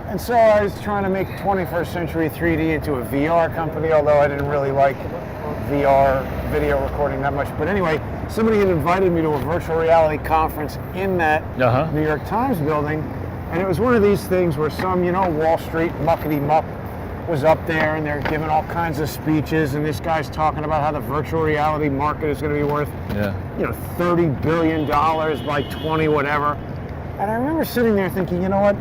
And so I was trying to make 21st Century 3D into a VR company, although I didn't really like VR video recording that much. But anyway, somebody had invited me to a virtual reality conference in that New York Times building, and it was one of these things where some, Wall Street muckety-muck was up there, and they're giving all kinds of speeches, and this guy's talking about how the virtual reality market is going to be worth, $30 billion by 20 whatever. And I remember sitting there thinking, you know what?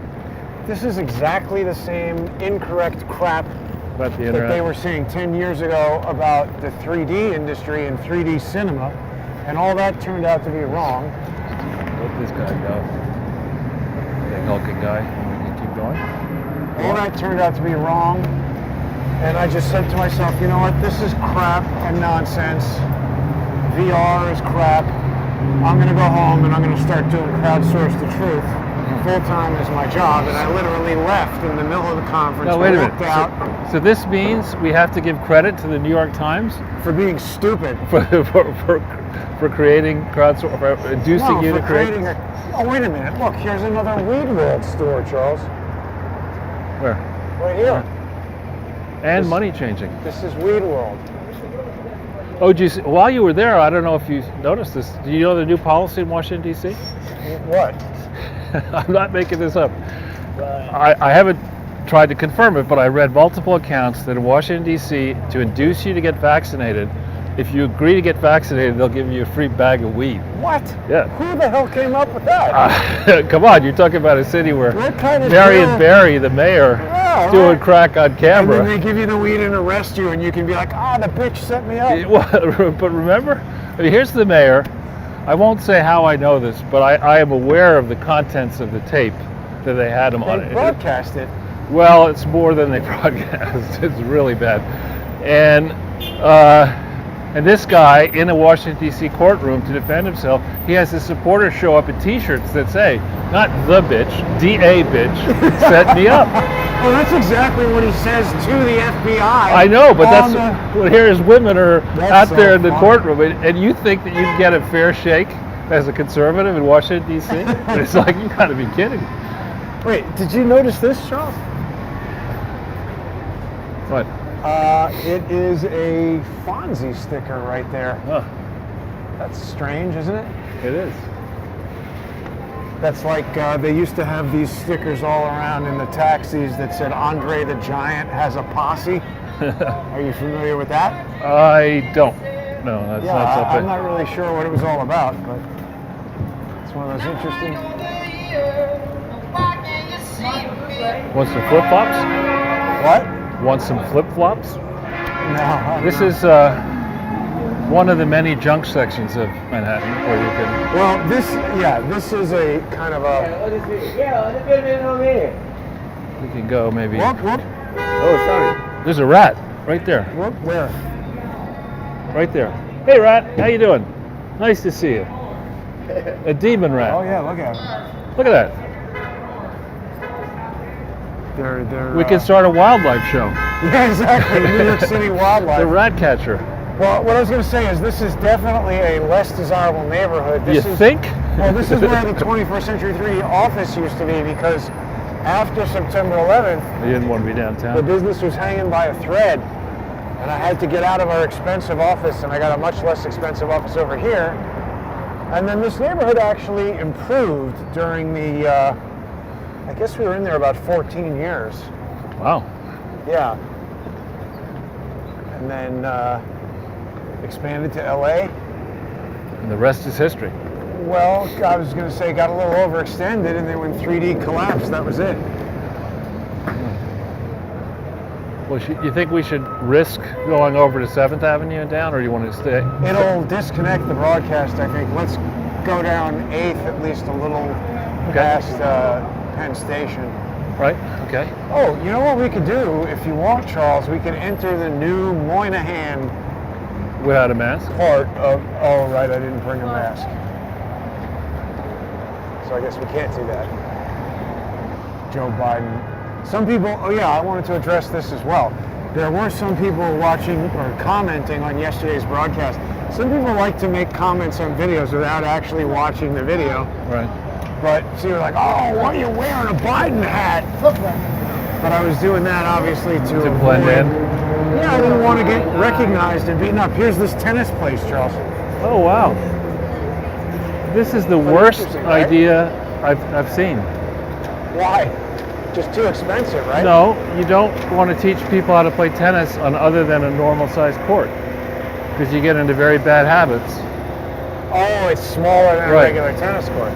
This is exactly the same incorrect crap about the that they were saying 10 years ago about the 3D industry and 3D cinema, and all that turned out to be wrong. Let this guy go. Big hulking guy. We can keep going. All that turned out to be wrong, and I just said to myself, you know what, this is crap and nonsense. VR is crap. I'm going to go home and I'm going to start doing Crowdsource the Truth full-time as my job, and I literally left in the middle of the conference. No, wait a minute. So this means we have to give credit to the New York Times for being stupid. For creating Crowdsource, for inducing you to create... Oh, wait a minute. Look, here's another Weed World store, Charles. Where? Right here. And money changing. This is Weed World. Oh, geez, while you were there, I don't know if you noticed this. Do you know the new policy in Washington, D.C.? What? I'm not making this up. I haven't tried to confirm it, but I read multiple accounts that in Washington, D.C., to induce you to get vaccinated, if you agree to get vaccinated, they'll give you a free bag of weed. What? Yeah. Who the hell came up with that? Come on, you're talking about a city where kind of Marion Barry, the mayor, doing crack on camera. And then they give you the weed and arrest you, and you can be like, the bitch set me up. But remember, here's the mayor. I won't say how I know this, but I am aware of the contents of the tape that they had him on. They broadcast it. Well, it's more than they broadcast. It's really bad. And this guy in a Washington D.C. courtroom to defend himself, he has his supporters show up in T-shirts that say, not the bitch, D.A. bitch, set me up. Well, that's exactly what he says to the FBI. I know, but well, here his women are out there in the courtroom, and you think that you can get a fair shake as a conservative in Washington, D.C.? And it's like, you gotta be kidding. Wait, did you notice this, Charles? What? It is a Fonzie sticker right there. Huh. That's strange, isn't it? It is. That's like they used to have these stickers all around in the taxis that said Andre the Giant has a posse. Are you familiar with that? I don't. No, that's not something. I'm not really sure what it was all about, but it's one of those interesting. Want some flip-flops? What? Want some flip-flops? No. This is one of the many junk sections of Manhattan where you can... Well, this is a kind of a... We can go maybe... Whoop, whoop. Oh, sorry. There's a rat right there. Whoop, where? Right there. Hey, rat. How you doing? Nice to see you. A demon rat. Oh, yeah, look at it. Look at that. We can start a wildlife show. Yeah, exactly. New York City wildlife. The rat catcher. Well, what I was going to say is this is definitely a less desirable neighborhood. You think? Well, this is where the 21st Century 3 office used to be, because after September 11th, You didn't want to be downtown. the business was hanging by a thread, and I had to get out of our expensive office, and I got a much less expensive office over here. And then this neighborhood actually improved during the, I guess we were in there about 14 years. Wow. Yeah. And then expanded to LA. And the rest is history. Well, I was going to say got a little overextended, and then when 3D collapsed, that was it. Well, you think we should risk going over to 7th Avenue and down, or do you want to stay? It'll disconnect the broadcast, I think. Let's go down 8th at least a little past Penn Station. Right, okay. Oh, you know what we could do, if you want, Charles? We could enter the new Moynihan Without a mask? part of... Oh, right, I didn't bring a mask. So I guess we can't do that. Joe Biden. Some people... Oh, yeah, I wanted to address this as well. There were some people watching or commenting on yesterday's broadcast. Some people like to make comments on videos without actually watching the video. Right. But so you're like, oh, why are you wearing a Biden hat? But I was doing that obviously to blend in. Yeah, I didn't want to get recognized and beaten up. Here's this tennis place, Charles. Oh, wow. This is the worst idea I've seen. Why? Just too expensive, right? No, you don't want to teach people how to play tennis on other than a normal-sized court, because you get into very bad habits. Oh, it's smaller than a regular tennis court.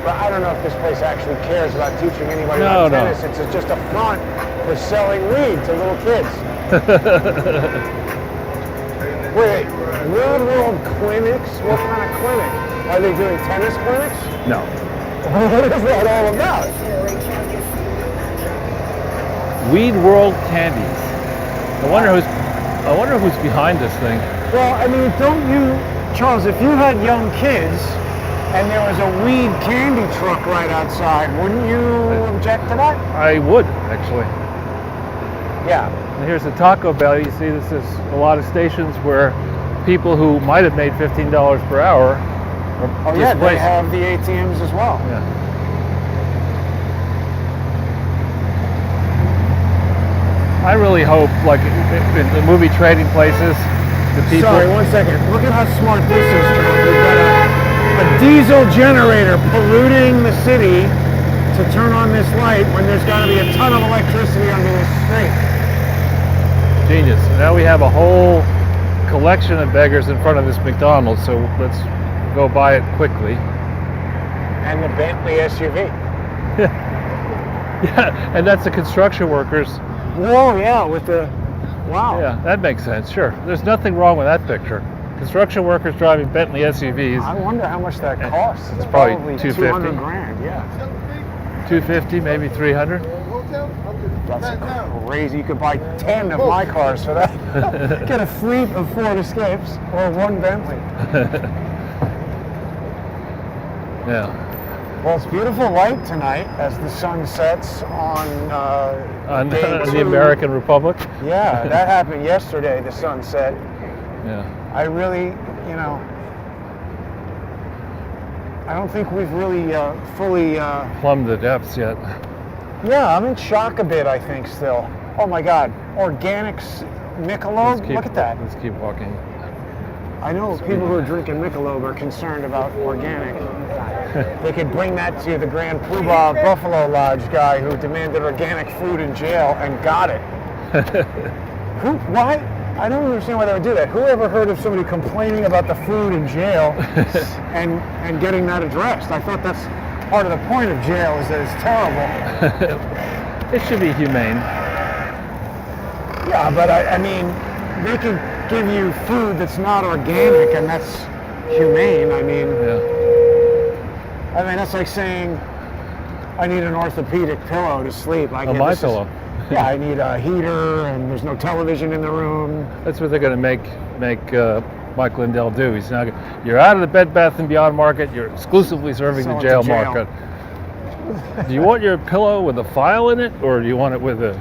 But I don't know if this place actually cares about teaching anybody about tennis. It's just a front for selling weed to little kids. Wait, Weed World Clinics? What kind of clinic? Are they doing tennis clinics? No. What is that all about? Weed World Candies. I wonder who's behind this thing. Well, I mean, don't you, Charles, if you had young kids and there was a weed candy truck right outside, wouldn't you object to that? I would, actually. Yeah. And here's the Taco Bell. You see, this is a lot of stations where people who might have made $15 per hour are yeah, they have the ATMs as well. Yeah. I really hope, like in the movie Trading Places, the people... Sorry, 1 second. Look at how smart this is, Charles. We've got a diesel generator polluting the city to turn on this light when there's got to be a ton of electricity under this street. Genius. Now we have a whole collection of beggars in front of this McDonald's, so let's go buy it quickly. And the Bentley SUV. Yeah, and that's the construction workers. Whoa, yeah, with the... Wow. Yeah, that makes sense, sure. There's nothing wrong with that picture. Construction workers driving Bentley SUVs. I wonder how much that costs. It's probably $250. 200 grand, yeah. 250, maybe 300. That's crazy. You could buy 10 of my cars for that. Get a fleet of Ford Escapes or one Bentley. Yeah. Well, it's beautiful light tonight as the sun sets on day the 2. American Republic. Yeah, that happened yesterday, the sunset. Yeah. I really, I don't think we've really fully... Plumbed the depths yet. Yeah, I'm in shock a bit, I think, still. Oh my God, Organics Michelob? Look at that. Let's keep walking. I know people who are drinking Michelob are concerned about organic. They could bring that to the Grand Poobah Buffalo Lodge guy who demanded organic food in jail and got it. Why? I don't understand why they would do that. Who ever heard of somebody complaining about the food in jail and getting that addressed? I thought that's part of the point of jail is that it's terrible. It should be humane. Yeah, but I mean, they can give you food that's not organic and that's humane. I mean, that's like saying I need an orthopedic pillow to sleep. Like, my pillow. Yeah, I need a heater and there's no television in the room. That's what they're going to make Mike Lindell do. He's now you're out of the Bed Bath & Beyond market. You're exclusively serving the jail market. Do you want your pillow with a file in it, or do you want it with a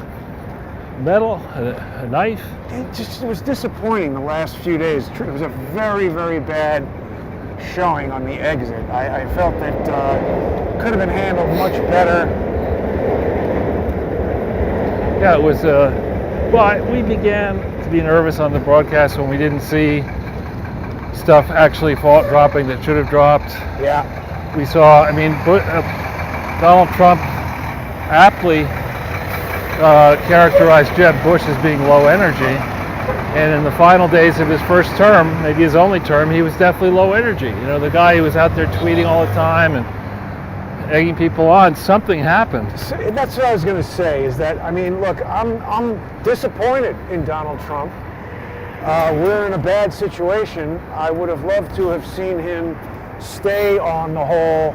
metal, a knife? It was disappointing the last few days. It was a very, very bad showing on the exit. I felt that could have been handled much better. Yeah, it was. We began to be nervous on the broadcast when we didn't see stuff actually dropping that should have dropped. Yeah. We saw. I mean, Donald Trump aptly characterized Jeb Bush as being low energy, and in the final days of his first term, maybe his only term, he was definitely low energy. The guy who was out there tweeting all the time and egging people on. Something happened. That's what I was going to say. Is that look, I'm disappointed in Donald Trump. We're in a bad situation. I would have loved to have seen him stay on the whole,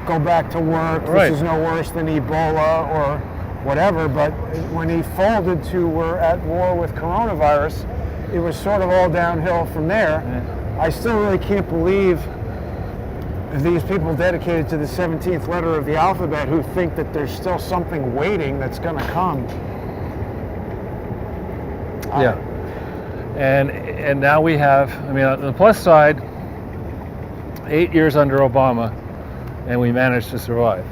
go back to work. Right. This is no worse than Ebola or whatever. But when he folded to we're at war with coronavirus, it was sort of all downhill from there. Yeah. I still really can't believe these people dedicated to the 17th letter of the alphabet who think that there's still something waiting that's going to come. Yeah. And now we have, on the plus side, 8 years under Obama, and we managed to survive.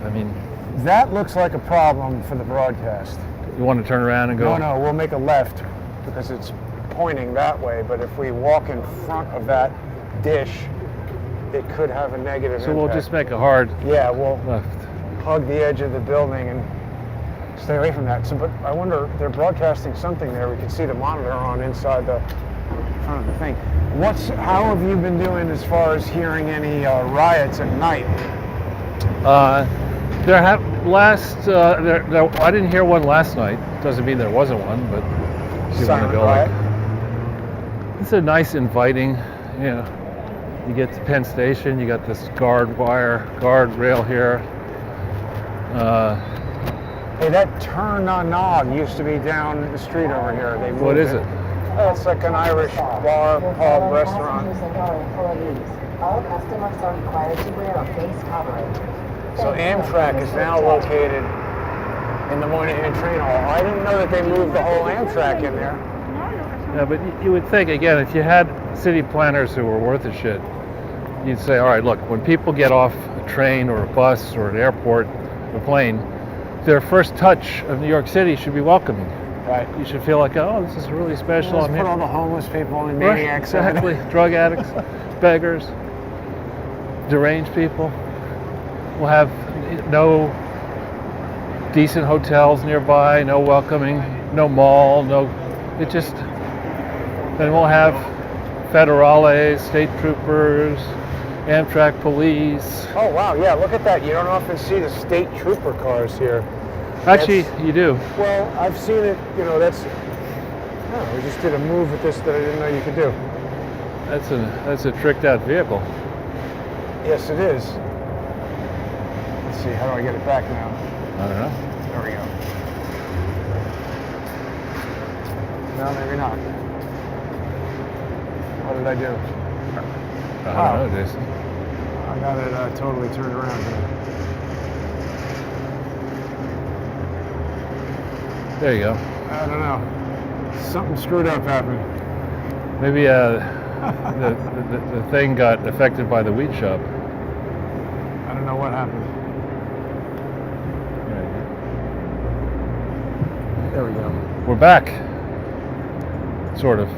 That looks like a problem for the broadcast. You want to turn around and go? No, we'll make a left because it's pointing that way, but if we walk in front of that dish, it could have a negative impact. We'll just make a hard we'll left. Hug the edge of the building and stay away from that. But I wonder, they're broadcasting something there. We can see the monitor on inside the front of the thing. How have you been doing as far as hearing any riots at night? I didn't hear one last night. Doesn't mean there wasn't one, but you want to go. Riot? It's a nice, inviting. You get to Penn Station. You got this guardrail here. Hey, that Turn-a-Nog used to be down the street over here. They moved What is it? Oh, it's like an Irish bar, pub, restaurant. All customers are required to wear a face covering. So Amtrak is now located in the Moynihan Train Hall. I didn't know that they moved the whole Amtrak in there. Yeah, but you would think, again, if you had city planners who were worth a shit, you'd say, all right, look, when people get off a train or a bus or an airport, a plane, their first touch of New York City should be welcoming. Right. You should feel like, oh, this is really special. Let's put all the homeless people and maniacs in. Exactly. Drug addicts, beggars, deranged people. We'll have no decent hotels nearby, no welcoming, no mall, then we'll have federales, state troopers, Amtrak police. Oh wow, yeah, look at that. You don't often see the state trooper cars here. Actually, you do. Well, I've seen it, we just did a move with this that I didn't know you could do. That's a tricked out vehicle. Yes, it is. Let's see, how do I get it back now? I don't know. There we go. No, maybe not. What did I do? I don't know, Jason. I got it totally turned around here. There you go. I don't know. Something screwed up happened. Maybe the thing got affected by the wheat shop. I don't know what happened. There we go. We're back. Sort of.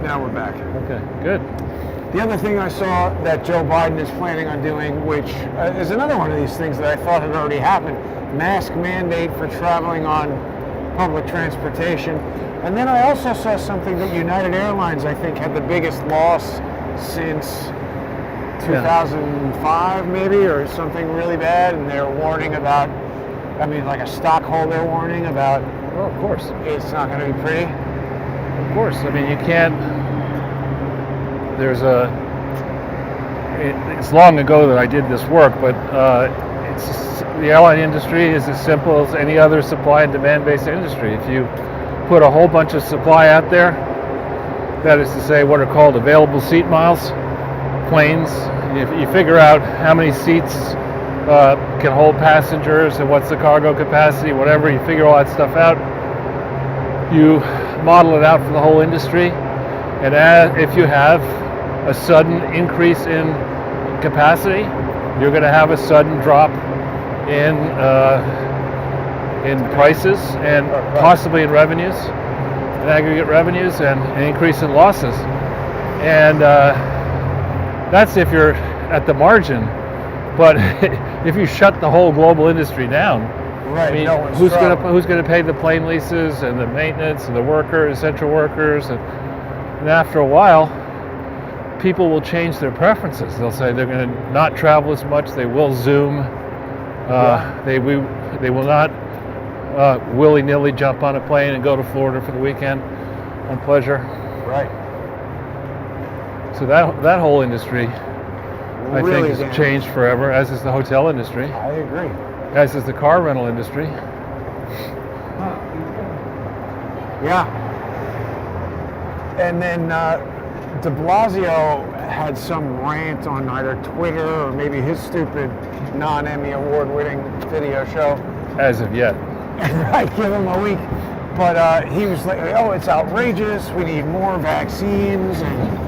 Now we're back. Okay, good. The other thing I saw that Joe Biden is planning on doing, which is another one of these things that I thought had already happened, mask mandate for traveling on public transportation. And then I also saw something that United Airlines, I think, had the biggest loss since 2005 maybe, or something really bad, and they're warning about, I mean, like a stockholder warning about, Well, of course. it's not going to be pretty. Of course. I mean, you can't. There's it's long ago that I did this work, but the airline industry is as simple as any other supply and demand-based industry. If you put a whole bunch of supply out there, that is to say what are called available seat miles, planes, you figure out how many seats can hold passengers and what's the cargo capacity, whatever, you figure all that stuff out. You model it out for the whole industry, and if you have a sudden increase in capacity, you're going to have a sudden drop in prices and possibly in revenues, in aggregate revenues, and an increase in losses. And that's if you're at the margin. But if you shut the whole global industry down, Right. I mean, No one's who's traveling. going to pay the plane leases and the maintenance and the workers, essential workers, and after a while, people will change their preferences. They'll say they're going to not travel as much. They will Zoom. They will not willy-nilly jump on a plane and go to Florida for the weekend on pleasure. Right. So that whole industry, I Really think, has changed forever, as is the hotel industry, I agree. as is the car rental industry. Yeah. And then de Blasio had some rant on either Twitter or maybe his stupid non-Emmy award-winning video show. As of yet. Right, give him a week. But he was like, oh, it's outrageous. We need more vaccines. And,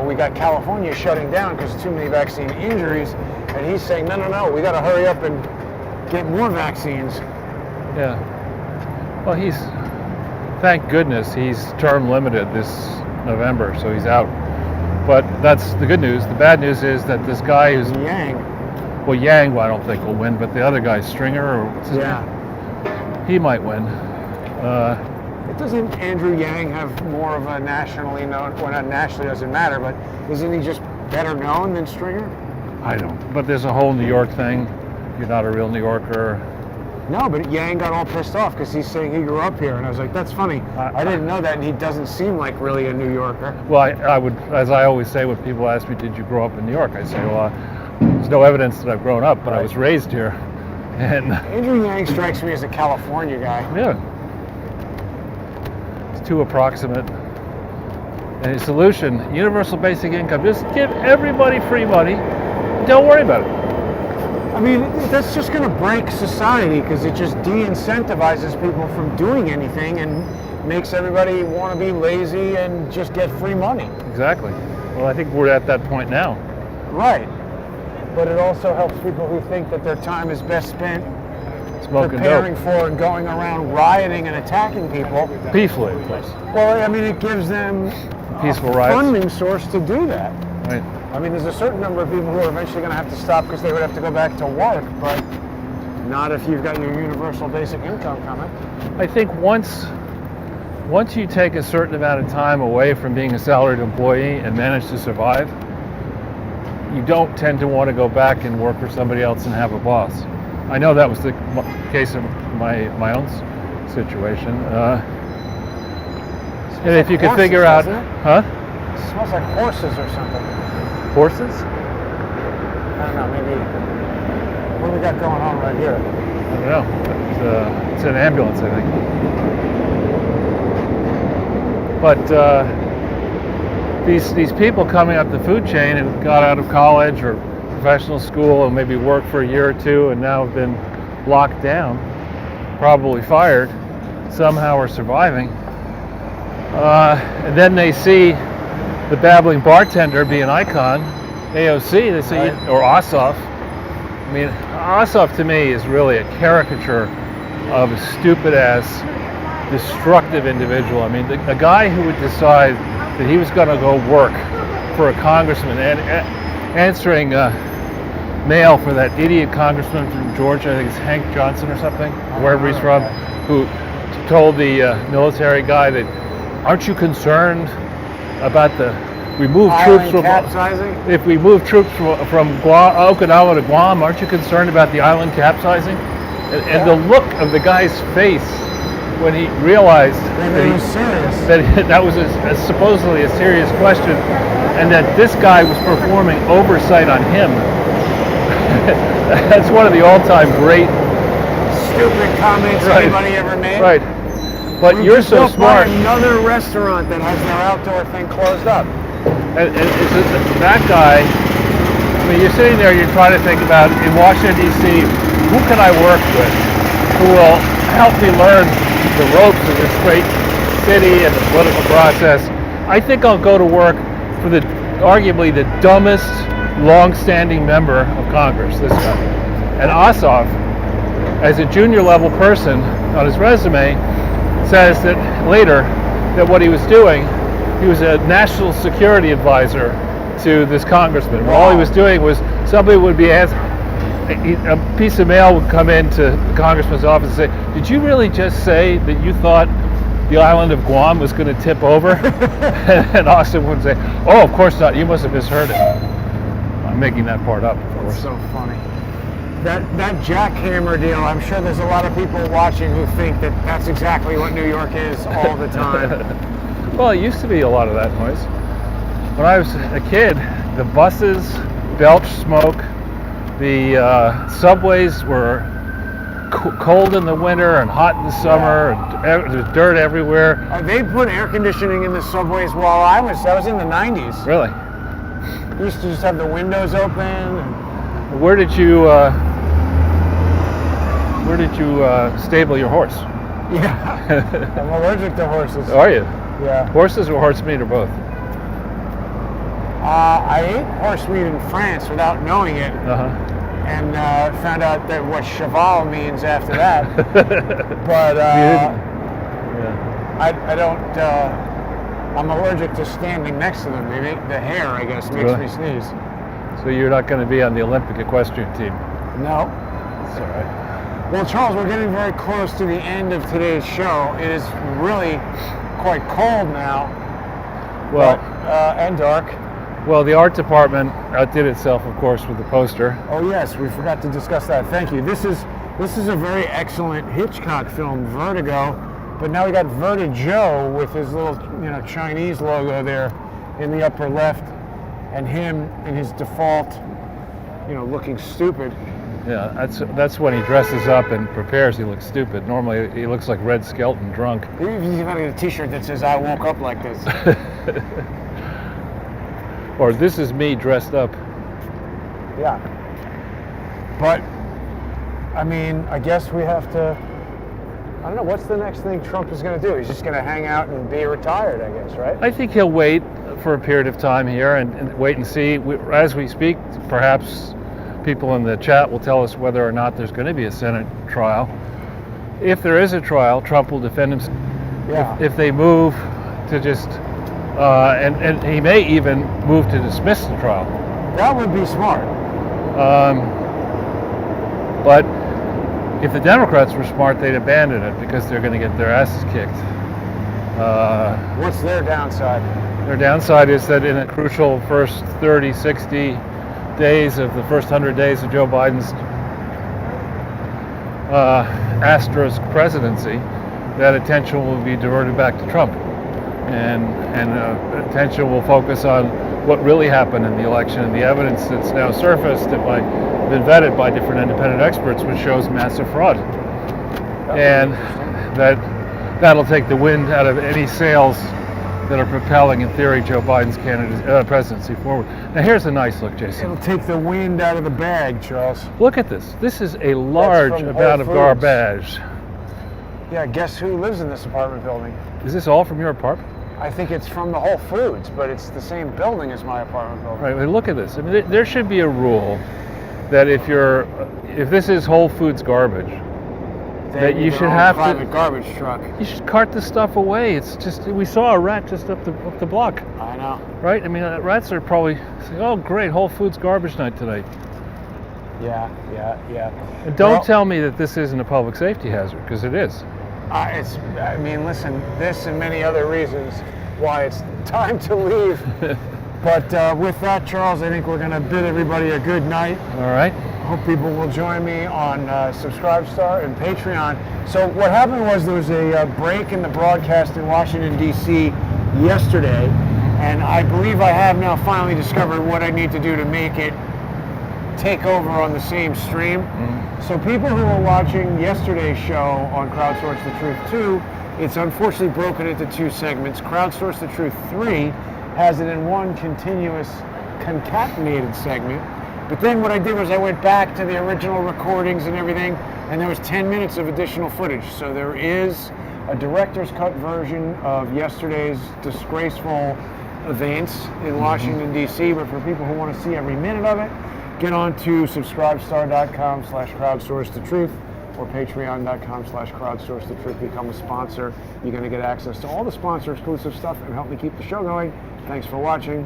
we got California shutting down because too many vaccine injuries. And he's saying, no, we got to hurry up and get more vaccines. Yeah. Well, thank goodness, he's term limited this November, so he's out. But that's the good news. The bad news is that this guy who's Yang. Well, Yang, I don't think will win, but the other guy, Stringer, or what's his name? He might win. Doesn't Andrew Yang have more of a nationally known, well, not nationally, doesn't matter, but isn't he just better known than Stringer? I don't. But there's a whole New York thing. You're not a real New Yorker. No, but Yang got all pissed off because he's saying he grew up here, and I was like, that's funny. I didn't know that, and he doesn't seem like really a New Yorker. Well, I would, as I always say when people ask me, did you grow up in New York? I say, well, there's no evidence that I've grown up, but I was raised here. And Andrew Yang strikes me as a California guy. yeah. Too approximate. And his solution, universal basic income. Just give everybody free money. Don't worry about it. I mean, that's just going to break society because it just de-incentivizes people from doing anything and makes everybody want to be lazy and just get free money. Exactly. Well, I think we're at that point now. Right. But it also helps people who think that their time is best spent Smoking preparing dope. for and going around rioting and attacking people. Peacefully, of course. Well, I mean, it gives them Peaceful a riots. funding source to do that. Right. I mean, there's a certain number of people who are eventually going to have to stop because they would have to go back to work, but not if you've got your universal basic income coming. I think once you take a certain amount of time away from being a salaried employee and manage to survive, you don't tend to want to go back and work for somebody else and have a boss. I know that was the case of my own situation. And if you could figure out, huh? It smells like horses or something. Horses? I don't know, maybe. What do we got going on right here? don't know. But, it's an ambulance, I think. But these people coming up the food chain and got out of college or professional school and maybe worked for a year or two and now have been locked down, probably fired, somehow are surviving. And then they see the babbling bartender be an icon, AOC, they say, Right. or Ossoff. I mean, Ossoff to me is really a caricature of a stupid-ass, destructive individual. I mean, a guy who would decide that he was going to go work for a congressman and answering mail for that idiot congressman from Georgia, I think it's Hank Johnson or something, wherever he's from, who told the military guy that, aren't you concerned about we move troops from capsizing? If we move troops from Okinawa to Guam, aren't you concerned about the island capsizing? And the look of the guy's face when he realized that was supposedly a serious question, and that this guy was performing oversight on him. That's one of the all-time great Stupid comments anybody ever made. Right. But you're so smart. Another restaurant that has their outdoor thing closed up. And it's that guy. I mean, you're sitting there, you're trying to think about, in Washington, D.C., who can I work with who will help me learn the ropes of this great city and the political process? I think I'll go to work for arguably the dumbest, long-standing member of Congress, this guy. And Ossoff, as a junior level person on his resume, says that later that what he was doing, he was a national security advisor to this congressman. Wow. All he was doing was somebody would be asked, a piece of mail would come into the congressman's office and say, did you really just say that you thought the island of Guam was going to tip over? And Austin would say, oh, of course not, you must have misheard it. I'm making that part up, of course. That's so funny. That jackhammer deal, I'm sure there's a lot of people watching who think that that's exactly what New York is all the time. Well, it used to be a lot of that noise. When I was a kid, the buses belched smoke, the subways were cold in the winter and hot in the summer, and there's dirt everywhere. They put air conditioning in the subways while I was in the 90s. Really? We used to just have the windows open. And Where did you stable your horse? Yeah, I'm allergic to horses. Are you? Yeah. Horses or horse meat or both? I ate horse meat in France without knowing it, and found out that what cheval means after that. But I don't. I'm allergic to standing next to them. The hair, I guess, makes me sneeze. So you're not going to be on the Olympic equestrian team? No. That's all right. Well, Charles, we're getting very close to the end of today's show. It is really quite cold now. Well, and dark. Well, the art department outdid itself, of course, with the poster. Oh yes, we forgot to discuss that. Thank you. This is a very excellent Hitchcock film, Vertigo, but now we got VertiJoe with his little Chinese logo there in the upper left, and him in his default, looking stupid. Yeah, that's when he dresses up and prepares. He looks stupid. Normally, he looks like Red Skelton drunk. Maybe he's got a T-shirt that says "I woke up like this." Or this is me dressed up. Yeah. But, I mean, I guess we have to, I don't know, what's the next thing Trump is going to do? He's just going to hang out and be retired, I guess, right? I think he'll wait for a period of time here and wait and see. As we speak, perhaps people in the chat will tell us whether or not there's going to be a Senate trial. If there is a trial, Trump will defend himself. Yeah. If they move to just... and he may even move to dismiss the trial. That would be smart. But if the Democrats were smart, they'd abandon it because they're going to get their asses kicked. What's their downside? Their downside is that in a crucial first 30, 60 days of the first 100 days of Joe Biden's asterisk presidency, that attention will be diverted back to Trump. And attention will focus on what really happened in the election, and the evidence that's now surfaced that been vetted by different independent experts, which shows massive fraud. And that'll take the wind out of any sails that are propelling, in theory, Joe Biden's presidency forward. Now here's a nice look, Jason. It'll take the wind out of the bag, Charles. Look at this. This is a large from amount of Whole garbage. Yeah, guess who lives in this apartment building? Is this all from your apartment? I think it's from the Whole Foods, but it's the same building as my apartment building. Right, well, look at this. I mean, there should be a rule that if this is Whole Foods garbage, that you should have private garbage truck. You should cart this stuff away. It's just, we saw a rat just up the block. I know. Right? I mean, rats are probably saying, "Oh, great, Whole Foods garbage night today." Yeah. And don't tell me that this isn't a public safety hazard, because it is. I mean, listen, this and many other reasons why it's time to leave. But with that, Charles, I think we're going to bid everybody a good night. All right. Hope people will join me on Subscribestar and Patreon. So what happened was there was a break in the broadcast in Washington, D.C. yesterday, and I believe I have now finally discovered what I need to do to make it take over on the same stream. So people who were watching yesterday's show on Crowdsource the Truth 2, it's unfortunately broken into two segments. Crowdsource the Truth 3 has it in one continuous concatenated segment. But then what I did was I went back to the original recordings and everything, and there was 10 minutes of additional footage. So there is a director's cut version of yesterday's disgraceful events in Washington, D.C. But for people who want to see every minute of it, get on to subscribestar.com/crowdsourcethetruth or patreon.com/crowdsourcethetruth. Become a sponsor. You're going to get access to all the sponsor exclusive stuff and help me keep the show going. Thanks for watching.